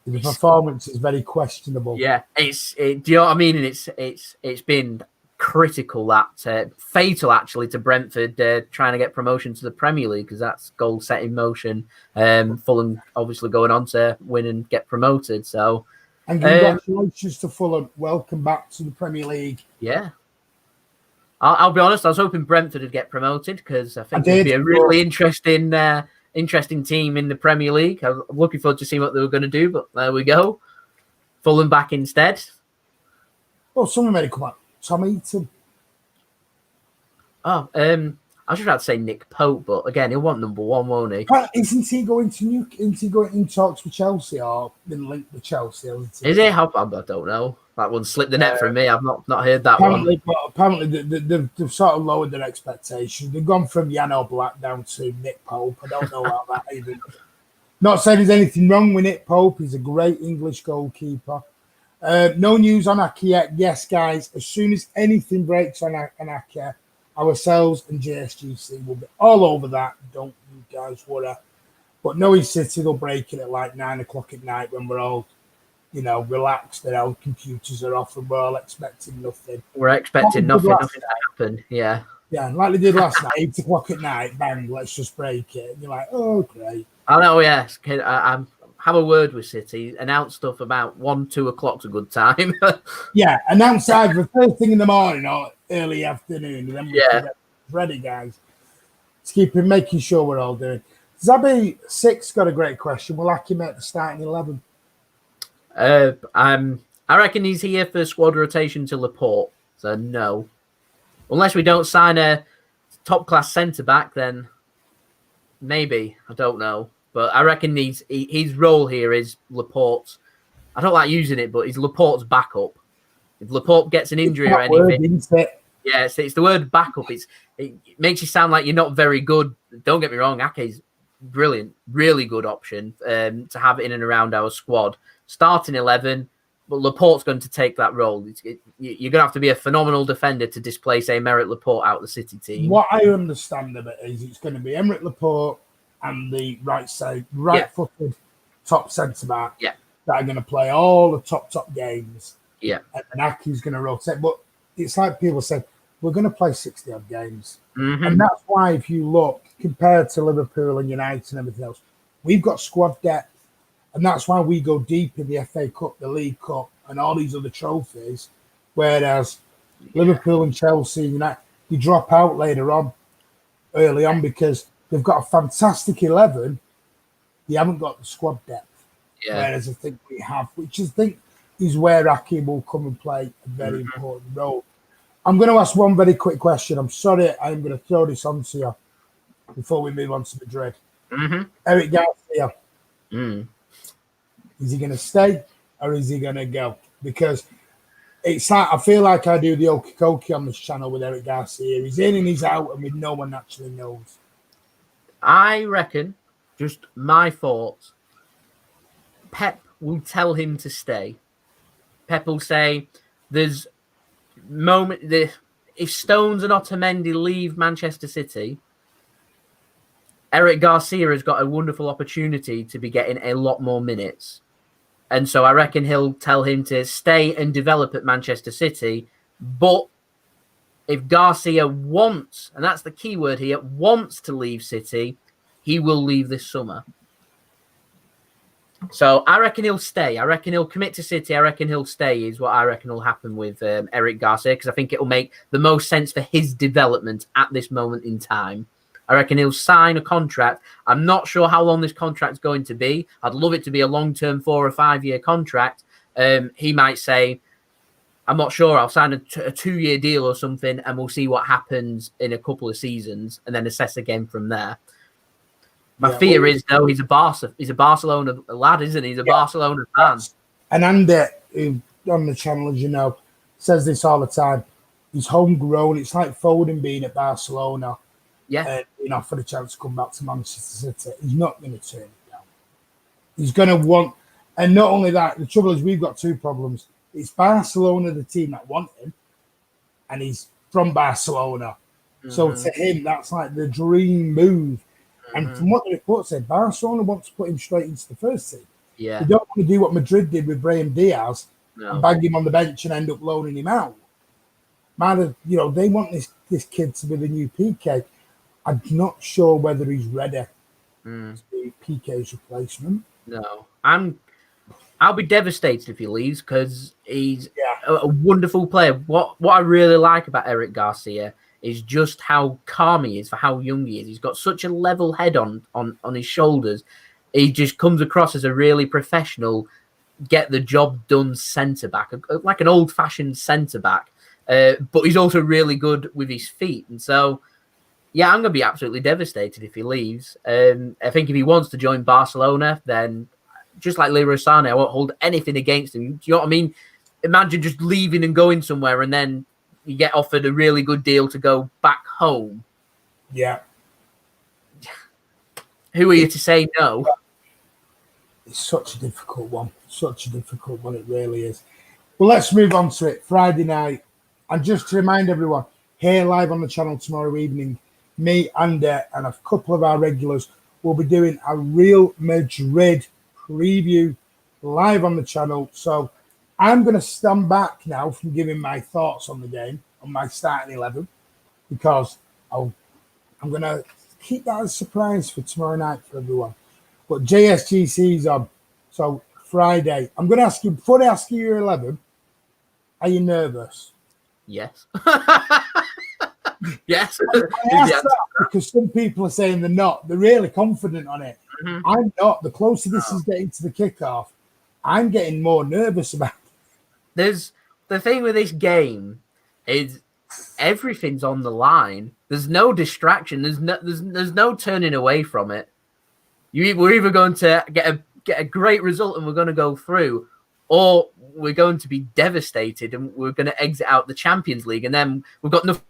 The performance is very questionable. Yeah, do you know what I mean? And it's been critical, that fatal actually to Brentford trying to get promotion to the Premier League, because that's goal set in motion. Fulham obviously going on to win and get promoted. So, and congratulations to Fulham. Welcome back to the Premier League. Yeah. I'll be honest, I was hoping Brentford would get promoted because I think it'd be a really interesting team in the Premier League. I'm looking forward to seeing what they were going to do, but there we go. Fulham back instead. Oh, someone made it come out. Tom Eaton. Oh, I was just about to say Nick Pope, but again, he'll want number 1, won't he? Isn't he going to Isn't he going in talks with Chelsea or been linked with Chelsea? Is he? I don't know. That one slipped the net from me. I've not heard that apparently, one. But apparently, they've sort of lowered their expectations. They've gone from Yano Black down to Nick Pope. I don't know how that even. Not saying there's anything wrong with Nick Pope. He's a great English goalkeeper. No news on Ake yet. Yes, guys. As soon as anything breaks on Ake, ourselves and JSGC will be all over that. Don't you guys worry. But knowing City, they'll break it at like 9 o'clock at night when we're all, relaxed and our computers are off and we're all expecting nothing. We're expecting nothing to happen. Yeah. Yeah, like they did last night, 8 o'clock at night, bang, let's just break it. And you're like, oh, great. I know, yes. I have a word with City. Announce stuff about 1, 2 o'clock's a good time. Yeah, announce either first thing in the morning or early afternoon. And then we're ready, guys. Let's keep making sure we're all doing. Zabby6 got a great question. Will Aki make the starting 11? I reckon he's here for squad rotation to Laporte. So no. Unless we don't sign a top-class centre-back, then maybe. I don't know. But I reckon his role here is Laporte's. I don't like using it, but he's Laporte's backup. If Laporte gets an injury or anything... Yeah, it's the word backup. It makes you sound like you're not very good. Don't get me wrong, Ake's brilliant, really good option to have in and around our squad. Starting 11, but Laporte's going to take that role. You're going to have to be a phenomenal defender to displace Aymeric Laporte out of the City team. What I understand of it is it's going to be Aymeric Laporte and the right-footed top centre-back that are going to play all the top games. Yeah. And Ake's going to rotate. But it's like people said, we're going to play 60-odd games. Mm-hmm. And that's why if you look, compared to Liverpool and United and everything else, we've got squad depth. And that's why we go deep in the FA Cup, the League Cup, and all these other trophies. Whereas Liverpool and Chelsea, United, you drop out later on, early on, because they've got a fantastic 11. You haven't got the squad depth. Yeah. Whereas I think we have, which I think is where Ake will come and play a very important role. I'm going to ask one very quick question. I'm sorry, I'm going to throw this on to you before we move on to Madrid. Eric Garcia. Is he going to stay or is he going to go? Because it's like I feel like I do the okey-dokey on this channel with Eric Garcia. He's in and he's out and no one actually knows. I reckon, just my thoughts, Pep will tell him to stay. Pep will say, if Stones and Otamendi leave Manchester City, Eric Garcia has got a wonderful opportunity to be getting a lot more minutes. And so I reckon he'll tell him to stay and develop at Manchester City. But if Garcia wants, and that's the key word here, wants to leave City, he will leave this summer. So I reckon he'll stay. I reckon he'll commit to City. I reckon he'll stay is what I reckon will happen with Eric Garcia, because I think it will make the most sense for his development at this moment in time. I reckon he'll sign a contract. I'm not sure how long this contract's going to be. I'd love it to be a long-term 4 or 5 year contract. He might say, I'm not sure, I'll sign a 2-year deal or something and we'll see what happens in a couple of seasons and then assess again from there. My fear is, though, he's a Barcelona lad, isn't he? He's a Barcelona fan. And Andy, who on the channel, as you know, says this all the time. He's homegrown. It's like Foden being at Barcelona. Yeah. For the chance to come back to Manchester City. He's not going to turn it down. He's going to want, and not only that, the trouble is we've got 2 problems. It's Barcelona, the team that want him, and he's from Barcelona. So to him, that's like the dream move. And from what the report said, Barcelona wants to put him straight into the first team. Yeah. They don't want to do what Madrid did with Brahim Diaz and bang him on the bench and end up loaning him out. They want this kid to be the new PK. I'm not sure whether he's ready to be PK's replacement. No. I'll be devastated if he leaves because he's a wonderful player. What I really like about Eric Garcia is just how calm he is for how young he is. He's got such a level head on his shoulders. He just comes across as a really professional, get the job done centre-back, like an old-fashioned centre-back. But he's also really good with his feet. And so, yeah, I'm going to be absolutely devastated if he leaves. I think if he wants to join Barcelona, then just like Leroy Sané, I won't hold anything against him. Do you know what I mean? Imagine just leaving and going somewhere and then you get offered a really good deal to go back home. Yeah. Who are you to say no? It's such a difficult one. Such a difficult one. It really is. Well, let's move on to it. Friday night. And just to remind everyone, here live on the channel tomorrow evening, me, and a couple of our regulars will be doing a Real Madrid preview live on the channel. So I'm going to stand back now from giving my thoughts on the game, on my starting 11, because I'm going to keep that as a surprise for tomorrow night for everyone. But JSGC is on. So Friday, I'm going to ask you, before I ask you your 11, are you nervous? Yes. Yes. I ask that because some people are saying they're not. They're really confident on it. Mm-hmm. I'm not. The closer this is getting to the kickoff, I'm getting more nervous about it. There's the thing with this game is everything's on the line. There's no distraction. There's no turning away from it. We're either going to get a great result and we're going to go through, or we're going to be devastated and we're going to exit out the Champions League, and then we've got nothing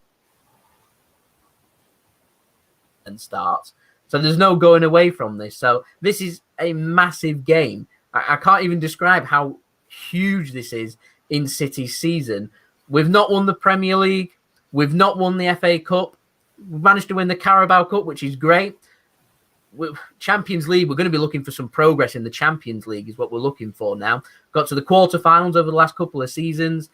and starts. So there's no going away from this. So this is a massive game. I can't even describe how huge this is in City's season. We've not won the Premier League. We've not won the FA Cup. We've managed to win the Carabao Cup, which is great. Champions League, we're going to be looking for some progress in the Champions League is what we're looking for now. Got to the quarterfinals over the last couple of seasons.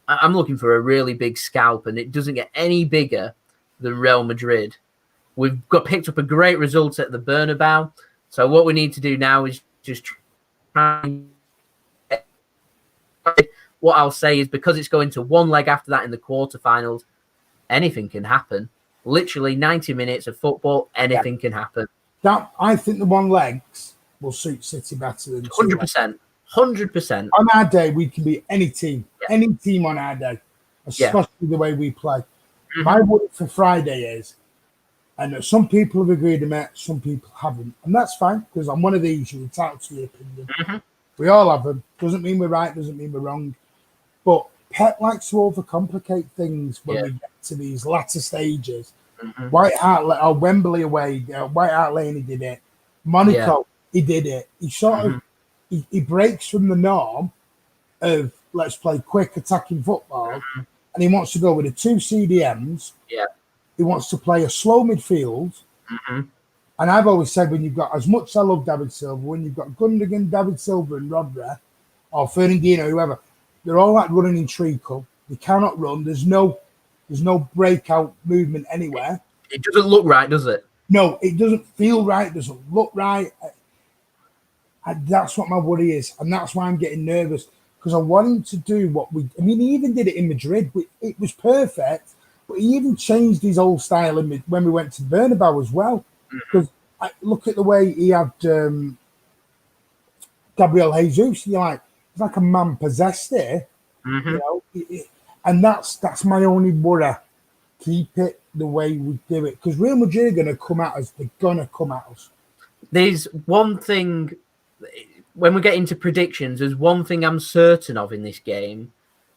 I'm looking for a really big scalp, and it doesn't get any bigger than Real Madrid. We've picked up a great result at the Bernabeu. So what we need to do now is just try. What I'll say is, because it's going to one leg after that in the quarterfinals, anything can happen. Literally 90 minutes of football, anything can happen. That, I think the one legs will suit City better than 100%. 100%. On our day, we can beat any team on our day, especially the way we play. Mm-hmm. My worry for Friday is, and some people have agreed to it, some people haven't, and that's fine, because I'm one of these. You're entitled to your opinion. Mm-hmm. We all have them. Doesn't mean we're right. Doesn't mean we're wrong. But Pep likes to overcomplicate things when we get to these latter stages. Mm-hmm. White Hart, Wembley away, White Hart Lane, he did it. Monaco, he did it. He sort of he breaks from the norm of let's play quick attacking football, and he wants to go with the two CDMs. Yeah, he wants to play a slow midfield. Mm-hmm. And I've always said, when you've got, as much as I love David Silva, when you've got Gundogan, David Silva, and Rodri, or Fernandinho, whoever, they're all like running in treacle. They cannot run. There's no breakout movement anywhere. It doesn't look right, does it? No, it doesn't feel right. It doesn't look right. That's what my worry is. And that's why I'm getting nervous, because I want him to do what he even did it in Madrid. It was perfect, but he even changed his old style when we went to Bernabeu as well. Because look at the way he had Gabriel Jesus. You're like, it's like a man possessed here. Mm-hmm. You know, and that's my only worry. Keep it the way we do it, because Real Madrid are going to come at us. They're going to come at us. There's one thing, when we get into predictions, there's one thing I'm certain of in this game,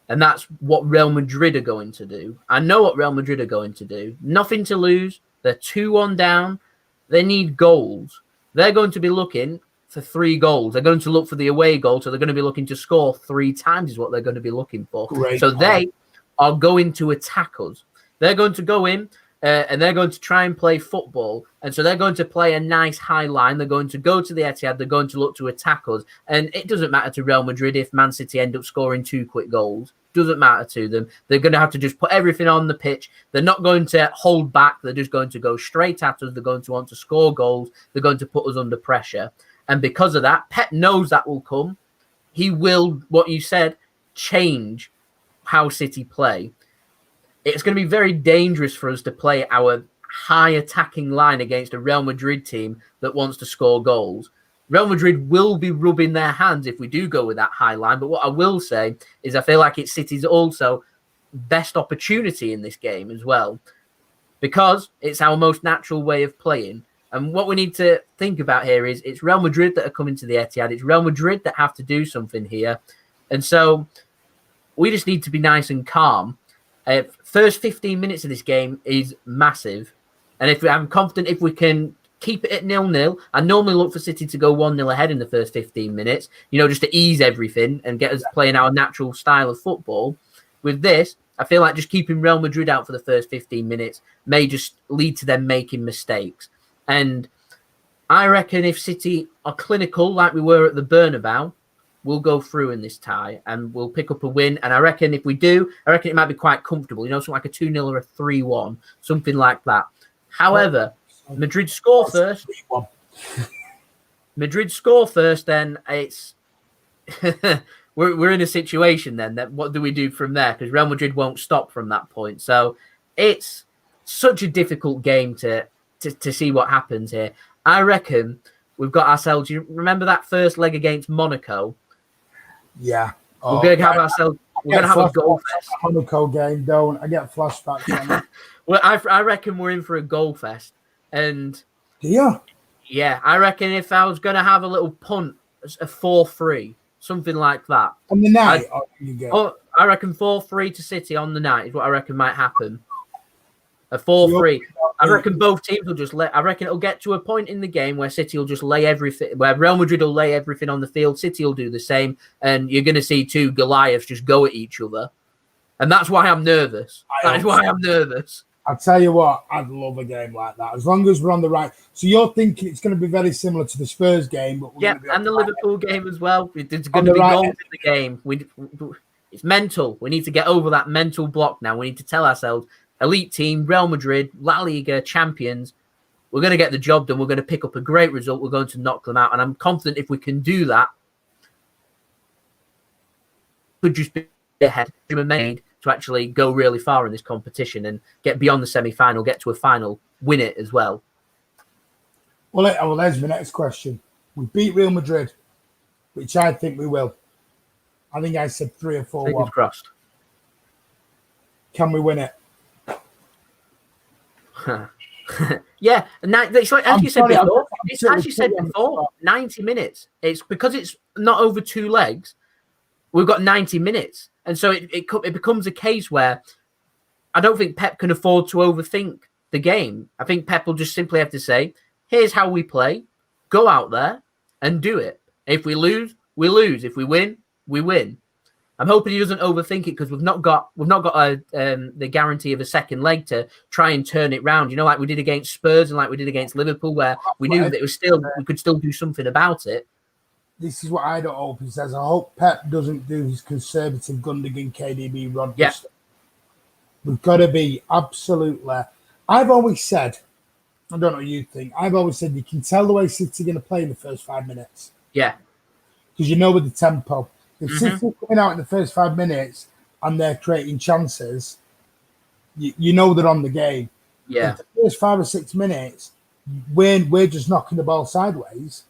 and that's what Real Madrid are going to do. I know what Real Madrid are going to do. Nothing to lose. They're 2-1 down. They need goals. They're going to be looking for 3 goals. They're going to look for the away goal, so they're going to be looking to score 3 times is what they're going to be looking for. Great. So they are going to attack us. They're going to go in and they're going to try and play football. And so they're going to play a nice high line. They're going to go to the Etihad. They're going to look to attack us. And it doesn't matter to Real Madrid if Man City end up scoring 2 quick goals. Doesn't matter to them. They're going to have to just put everything on the pitch. They're not going to hold back. They're just going to go straight at us. They're going to want to score goals. They're going to put us under pressure. And because of that, Pep knows that will come. He will, what you said, change how City play. It's going to be very dangerous for us to play our high attacking line against a Real Madrid team that wants to score goals. Real Madrid will be rubbing their hands if we do go with that high line. But what I will say is I feel like it's City's also best opportunity in this game as well, because it's our most natural way of playing. And what we need to think about here is it's Real Madrid that are coming to the Etihad. It's Real Madrid that have to do something here. And so we just need to be nice and calm. First 15 minutes of this game is massive. And I'm confident if we can keep it at 0-0, I normally look for City to go 1-0 ahead in the first 15 minutes, just to ease everything and get us playing our natural style of football. With this, I feel like just keeping Real Madrid out for the first 15 minutes may just lead to them making mistakes. And I reckon if City are clinical like we were at the Bernabeu, we'll go through in this tie and we'll pick up a win. And I reckon if we do, it might be quite comfortable, something like a 2-0 or a 3-1, something like that. However, Madrid score first. Madrid score first, then it's we're in a situation then that what do we do from there? Because Real Madrid won't stop from that point. So it's such a difficult game to see what happens here. I reckon we've got ourselves. You remember that first leg against Monaco? Yeah. We're going to have ourselves. We're going to have a goal fest. Monaco game, don't I get flashbacks on it. Well, I reckon we're in for a goal fest. And yeah, I reckon if I was going to have a little punt, a 4-3, something like that. On the night? I reckon 4-3 to City on the night is what I reckon might happen. A 4-3. I reckon both teams will I reckon it'll get to a point in the game where City will just lay everything, where Real Madrid will lay everything on the field. City will do the same. And you're going to see two Goliaths just go at each other. And that's why I'm nervous. That is why I'm nervous. I'll tell you what, I'd love a game like that, as long as we're on the right. So you're thinking it's going to be very similar to the Spurs game, but and the Liverpool game as well. There's going to be goals in the game. It's mental. We need to get over that mental block now. We need to tell ourselves, elite team, Real Madrid, La Liga champions, we're going to get the job done. We're going to pick up a great result. We're going to knock them out. And I'm confident if we can do that, could just be ahead made to actually go really far in this competition and get beyond the semi-final, get to a final, win it as well. Well, there's my next question. We beat Real Madrid, which I think we will. I think I said 3 or 4-1. Fingers crossed. Can we win it? Yeah, and it's like as you said before, 90 minutes. It's because it's not over 2 legs. We've got 90 minutes. And so it becomes a case where I don't think Pep can afford to overthink the game. I think Pep will just simply have to say, here's how we play. Go out there and do it. If we lose, we lose. If we win, we win. I'm hoping he doesn't overthink it because we've not got the guarantee of a second leg to try and turn it round. Like we did against Spurs and like we did against Liverpool, where we knew that it was we could still do something about it. This is what I don't hope. He says, I hope Pep doesn't do his conservative Gundogan KDB Rodgers. Yeah. We've got to be absolutely. I've always said, I don't know what you think, I've always said you can tell the way City are going to play in the first 5 minutes. Yeah. Because with the tempo. If City are coming out in the first 5 minutes and they're creating chances, you know they're on the game. Yeah. If the first 5 or 6 minutes, when we're just knocking the ball sideways,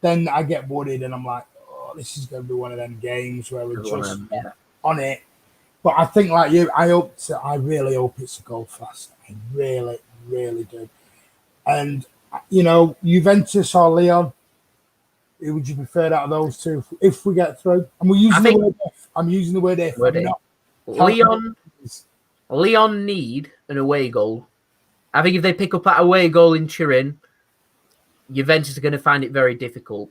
then I get worried and I'm like, oh, this is going to be one of them games where we're just on it. But I think, like you, I really hope it's a goal fast. I really, really do. And, Juventus or Lyon, who would you prefer out of those two if we get through? And we're using the word if. I'm using the word if. Lyon need an away goal. I think if they pick up that away goal in Turin, Juventus are going to find it very difficult.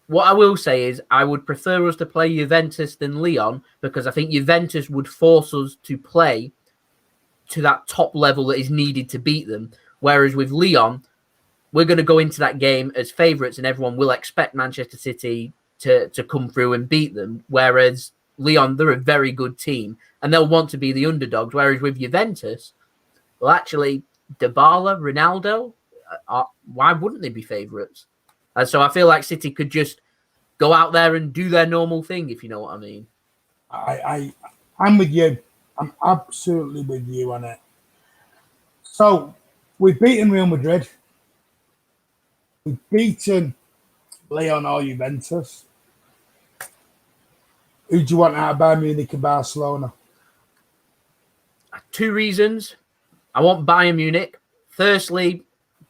What I will say is I would prefer us to play Juventus than Lyon because I think Juventus would force us to play to that top level that is needed to beat them. Whereas with Lyon, we're going to go into that game as favourites and everyone will expect Manchester City to come through and beat them. Whereas Lyon, they're a very good team and they'll want to be the underdogs. Whereas with Juventus, well, actually, Dybala, Ronaldo, why wouldn't they be favourites? And so I feel like City could just go out there and do their normal thing, if you know what I mean. I'm with you. I'm absolutely with you on it. So we've beaten Real Madrid. We've beaten Leon or Juventus? Who do you want out of Bayern Munich and Barcelona? 2 reasons. I want Bayern Munich. Firstly,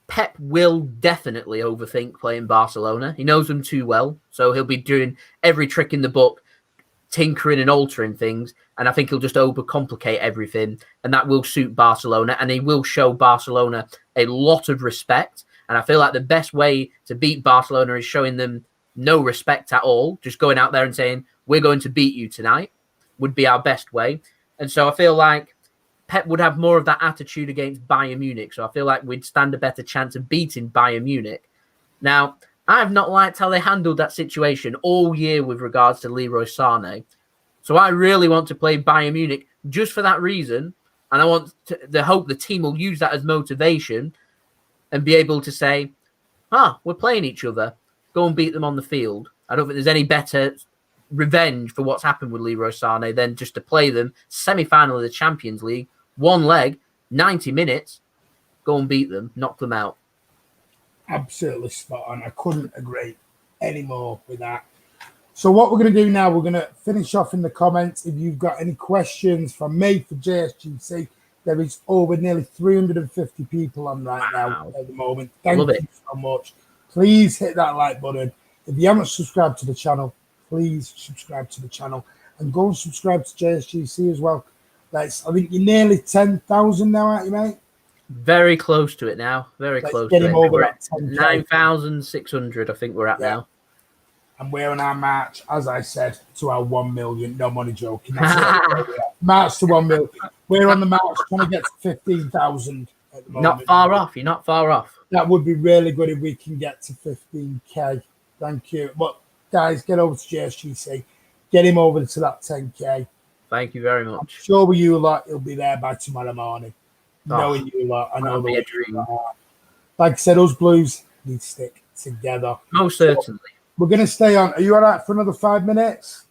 Pep will definitely overthink playing Barcelona. He knows them too well, so he'll be doing every trick in the book, tinkering and altering things, and I think he'll just overcomplicate everything, and that will suit Barcelona, and he will show Barcelona a lot of respect, and I feel like the best way to beat Barcelona is showing them no respect at all, just going out there and saying, we're going to beat you tonight, would be our best way. And so I feel like Pep would have more of that attitude against Bayern Munich, so I feel like we'd stand a better chance of beating Bayern Munich. Now, I've not liked how they handled that situation all year with regards to Leroy Sané. So I really want to play Bayern Munich just for that reason. And I want to hope the team will use that as motivation and be able to say, we're playing each other. Go and beat them on the field. I don't think there's any better revenge for what's happened with Leroy Sané than just to play them semi-final of the Champions League, one leg, 90 minutes, go and beat them, knock them out. Absolutely spot on. I couldn't agree anymore with that. So what we're going to do now, we're going to finish off in the comments. If you've got any questions from me for JSGC, there is over nearly 350 people on right now at the moment. Thank you so much. Please hit that like button. If you haven't subscribed to the channel, please subscribe to the channel and go and subscribe to JSGC as well. I think you're nearly 10,000 now, aren't you, mate? Very close to it now. Very close to it. Over we're at 9,600, I think we're at now. And we're on our march, as I said, to our 1 million. No money joking. March to 1 million. We're on the march trying to get to 15,000 at the moment. Not far off. You're not far off. That would be really good if we can get to 15K. Thank you. But, guys, get over to JSGC. Get him over to that 10K. Thank you very much. I'm sure with you lot, he'll be there by tomorrow morning. Knowing you lot, I know the dream. Like I said, us Blues need to stick together. Most certainly. We're going to stay on. Are you all right for another 5 minutes?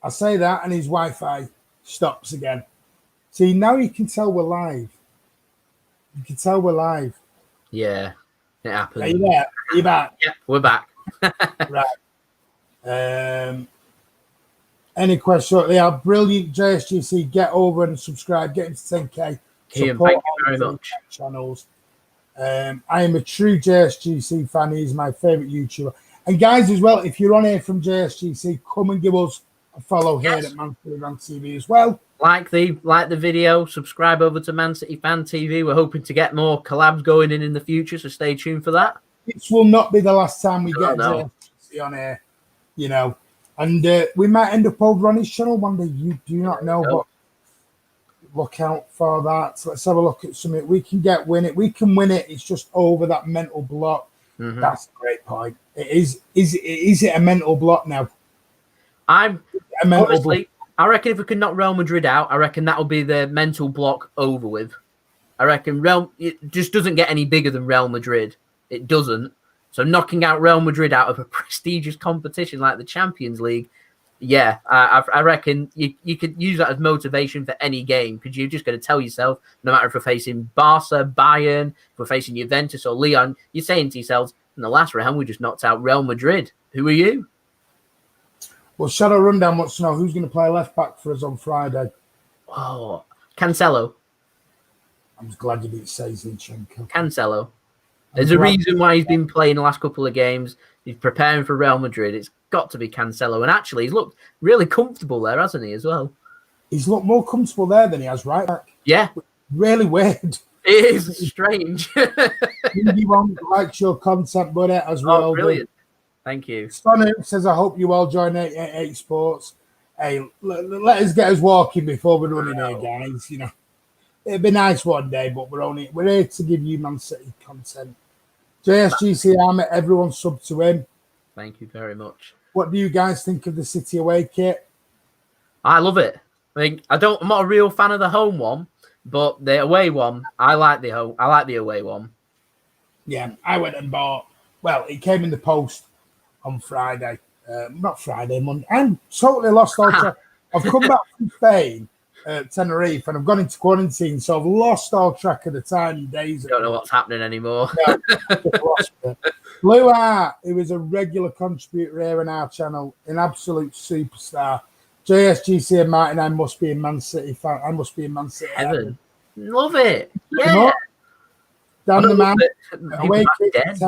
I say that, and his Wi-Fi stops again. See, now you can tell we're live. You can tell we're live. Yeah, it happened. Are you there? Are you back? Yeah, we're back. Right. Any questions? They are brilliant. JSGC, get over and subscribe. Get into 10K. Ian, thank you very much. Channels. I am a true JSGC fan. He's my favourite YouTuber. And guys, as well, if you're on here from JSGC, come and give us a follow here at Man City Fan TV as well. Like the video, subscribe over to Man City Fan TV. We're hoping to get more collabs going in the future, so stay tuned for that. This will not be the last time we get JSGC on here, you know. And we might end up over on his channel one day. You do not know, but look out for that. So let's have a look at something. We can win it. We can win it. It's just over that mental block. Mm-hmm. That's a great point. It is. Is it a mental block now? I reckon if we can knock Real Madrid out, I reckon that'll be the mental block over with. I reckon it just doesn't get any bigger than Real Madrid. It doesn't. So knocking out Real Madrid out of a prestigious competition like the Champions League, yeah, I reckon you could use that as motivation for any game, because you're just going to tell yourself, no matter if we're facing Barca, Bayern, if we're facing Juventus or Lyon, you're saying to yourselves, in the last round, we just knocked out Real Madrid. Who are you? Well, Shadow Rundown wants to know who's going to play left back for us on Friday. Oh, Cancelo. I'm just glad you didn't say Zinchenko. Cancelo. There's a reason why he's been playing the last couple of games. He's preparing for Real Madrid. It's got to be Cancelo. And actually, he's looked really comfortable there, hasn't he, as well? He's looked more comfortable there than he has right back. Yeah. Really weird. It is strange. Anyone likes your content, buddy, as well. Oh, brilliant. Thank you. Stunner says, I hope you all join 888 Sports. Hey, let us get us walking before we're running here, guys. You know, it'd be nice one day, but we're here to give you Man City content. JSGC Army, everyone sub to him. Thank you very much. What do you guys think of the City away kit? I love it. I'm not a real fan of the home one, but the away one, I like the away one. Yeah, I went and bought. Well, it came in the post on Friday. Not Friday, Monday. I'm totally lost all track. I've come back from Spain Tenerife, and I've gone into quarantine, so I've lost all track of the time and days. Don't know what's happening anymore. No, I've lost it. Blue Art, who is a regular contributor here on our channel, an absolute superstar. JSGC and Martin, I must be a Man City fan. I must be a Man City Heaven. Love it. Yeah. Dan the Man. Away dead,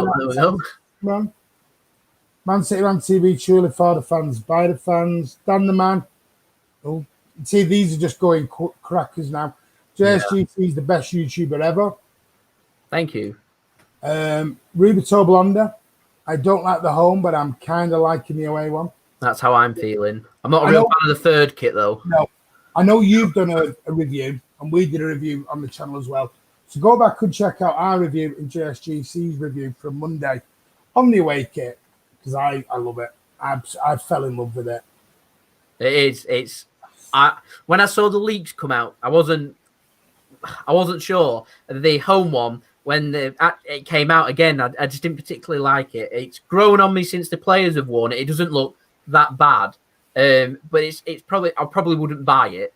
Man City on TV, truly for the fans, by the fans. Dan the Man. Oh, see, these are just going crackers now. JSGC is the best YouTuber ever. Thank you. Ruberto Blonda. I don't like the home, but I'm kind of liking the away one. That's how I'm feeling. I'm not a real fan of the third kit, though. No. I know you've done a review, and we did a review on the channel as well. So go back and check out our review and JSGC's review from Monday on the away kit, because I love it. I fell in love with it. It is. When I saw the leaks come out, I wasn't sure. The home one, when it came out again, I just didn't particularly like it. It's grown on me since the players have worn it. It doesn't look that bad, but it's probably, I probably wouldn't buy it.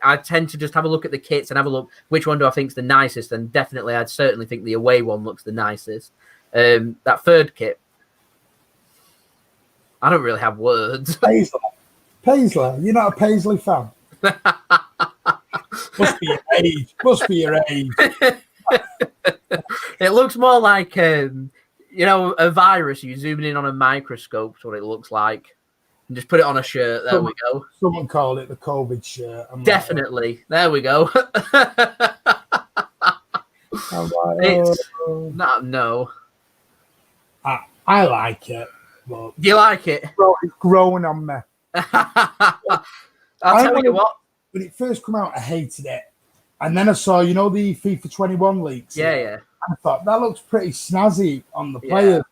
I tend to just have a look at the kits and have a look which one do I think is the nicest, and definitely I'd certainly think the away one looks the nicest. That third kit, I don't really have words. Paisley, you're not a Paisley fan? Must be your age. It looks more like a virus. You're zooming in on a microscope. That's what it looks like. And just put it on a shirt. There we go. Someone called it the COVID shirt. Definitely. There we go. No. I like it. But do you like it? It's growing on me. I'll tell you what. When it first came out, I hated it. And then I saw, the FIFA 21 leaks. Yeah. I thought, that looks pretty snazzy on the players.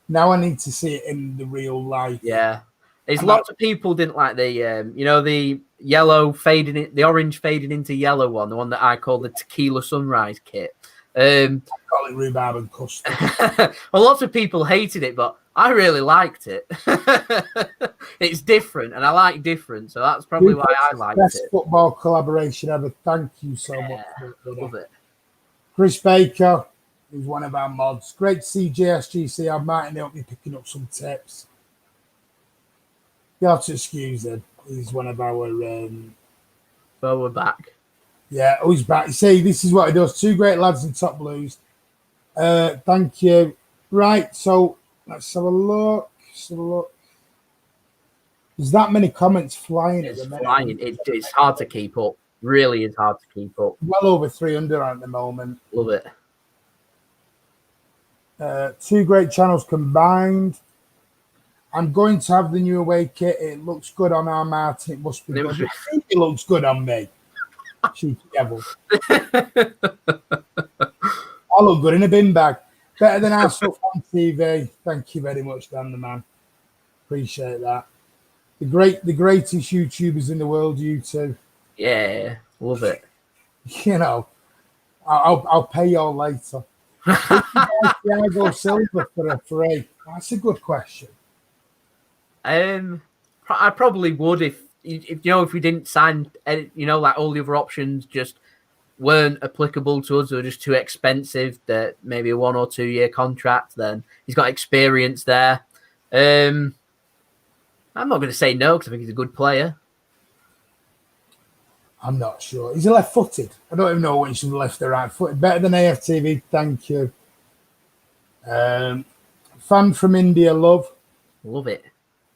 Now I need to see it in the real life. Yeah. There's lots of people didn't like the yellow fading in, the orange fading into yellow one, the one that I call the Tequila Sunrise kit. I call it rhubarb and custard. Well, lots of people hated it, but I really liked it. It's different, and I like different, so that's probably why I liked it. Best football collaboration ever. Thank you so much. Love it. Chris Baker, who's one of our mods. Great to see JSGC. I might help me picking up some tips. You have to excuse him. He's one of our. Well, we're back. Yeah, he's back. You see, this is what he does. Two great lads in Top Blues. Thank you. Right, so let's have a look. There's that many comments flying. It's flying. It's hard to keep up. Really is hard to keep up. Well over 300 at the moment. Love it. Two great channels combined. I'm going to have the new away kit. It looks good on our Martin. It must be good. It looks good on me. Cheeky devil. I look good in a bin bag. Better than our stuff on TV. Thank you very much, Dan the Man. Appreciate that. The greatest YouTubers in the world, you two. Yeah, love it. I'll pay you all later. Thiago Silva for a free. That's a good question. I probably would if we didn't sign, like all the other options just weren't applicable to us, or just too expensive. That maybe a 1 or 2 year contract. Then he's got experience there. I'm not going to say no because I think he's a good player. I'm not sure. He's a left-footed. I don't even know when he's left or right-footed. Better than AFTV. Thank you. Fan from India, love it.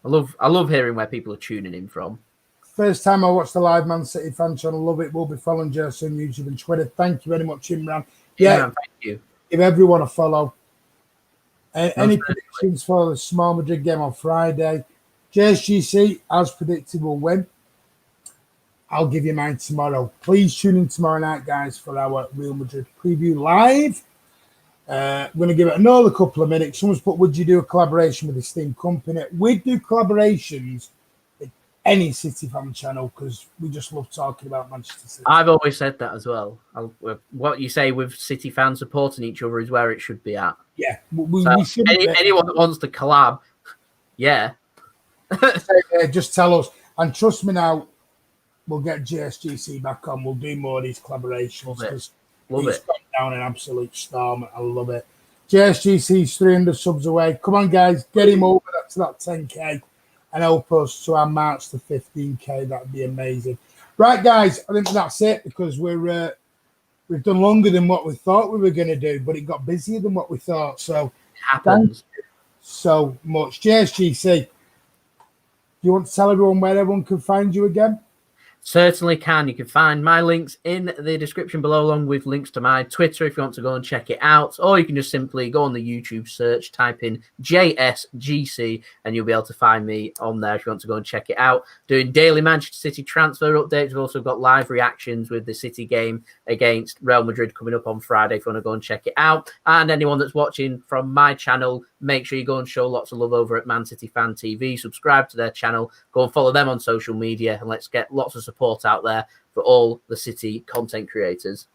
I love hearing where people are tuning in from. First time I watched the live Man City fan channel. Love it. We'll be following Jersey on YouTube and Twitter. Thank you very much, Imran. Yeah, thank you. Give everyone a follow. Any predictions for the Small Madrid game on Friday? Jsgc, as predicted, will win. I'll give you mine tomorrow. Please tune in tomorrow night, guys, for our Real Madrid preview live. We're going to give it another couple of minutes. Someone's put, would you do a collaboration with esteemed company? We'd do collaborations with any City fan channel because we just love talking about Manchester City. I've always said that as well. What you say with City fans supporting each other is where it should be at. Yeah. We should anyone that wants to collab, yeah. Just tell us. And trust me now, we'll get JSGC back on. We'll do more of these collaborations because he's gone down an absolute storm. I love it. JSGC's 300 subs away. Come on, guys, get him over to that 10k and help us to our march to 15k. That'd be amazing. Right, guys, I think that's it because we've done longer than what we thought we were going to do, but it got busier than what we thought. So happens so much. JSGC, you want to tell everyone where everyone can find you again? Certainly can. You can find my links in the description below, along with links to my Twitter if you want to go and check it out. Or you can just simply go on the YouTube search, type in JSGC, and you'll be able to find me on there if you want to go and check it out. Doing daily Manchester City transfer updates. We've also got live reactions with the City game against Real Madrid coming up on Friday if you want to go and check it out. And anyone that's watching from my channel, make sure you go and show lots of love over at Man City Fan TV. Subscribe to their channel. Go and follow them on social media, and let's get lots of support out there for all the City content creators.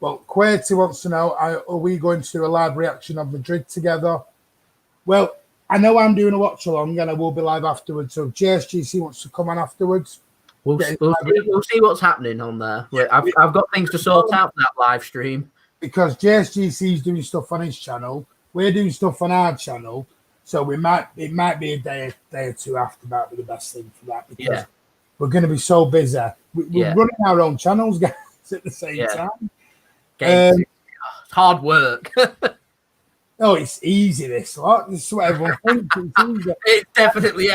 Well, Querty wants to know, are we going to do a live reaction of Madrid together? Well, I know I'm doing a watch along and I will be live afterwards. So if JSGC wants to come on afterwards, we'll see what's happening on there. I've got things to sort out for that live stream. Because JSGC is doing stuff on his channel. We're doing stuff on our channel. So it might be a day or two after that would be the best thing for that because we're going to be so busy. We're running our own channels, guys, at the same time. It's hard work. Oh, it's easy, this lot. This is what everyone thinks. It's easy. It definitely,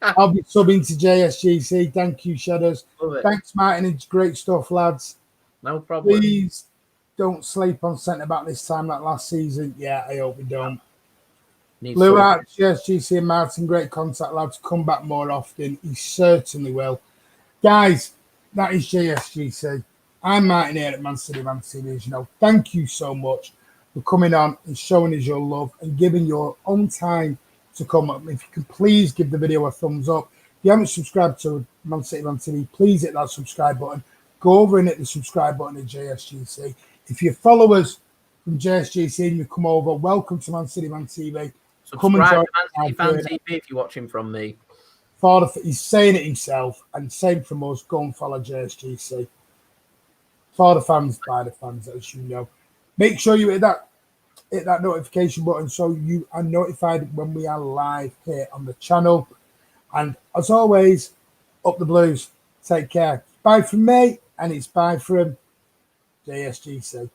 I'll be subbing to JSGC. Thank you, Shadows. Thanks, Martin. It's great stuff, lads. No problem. Please don't sleep on centre back this time like last season. Yeah, I hope we don't. Blue Art, JSGC and Martin, great contact, lads. Come back more often. He certainly will. Guys, that is JSGC. I'm Martin here at Man City Man TV. As you know, thank you so much for coming on and showing us your love and giving your own time to come up. If you can please give the video a thumbs up. If you haven't subscribed to Man City Man TV, please hit that subscribe button. Go over and hit the subscribe button at JSGC. If you follow us from JSGC and you come over, welcome to Man City Man TV. Subscribe to Man City Fan TV if you're watching from me. He's saying it himself, and same from us. Go and follow JSGC. For the fans, by the fans, as you know. Make sure you hit that notification button so you are notified when we are live here on the channel. And as always, up the Blues. Take care. Bye from me, and it's bye from JSGC.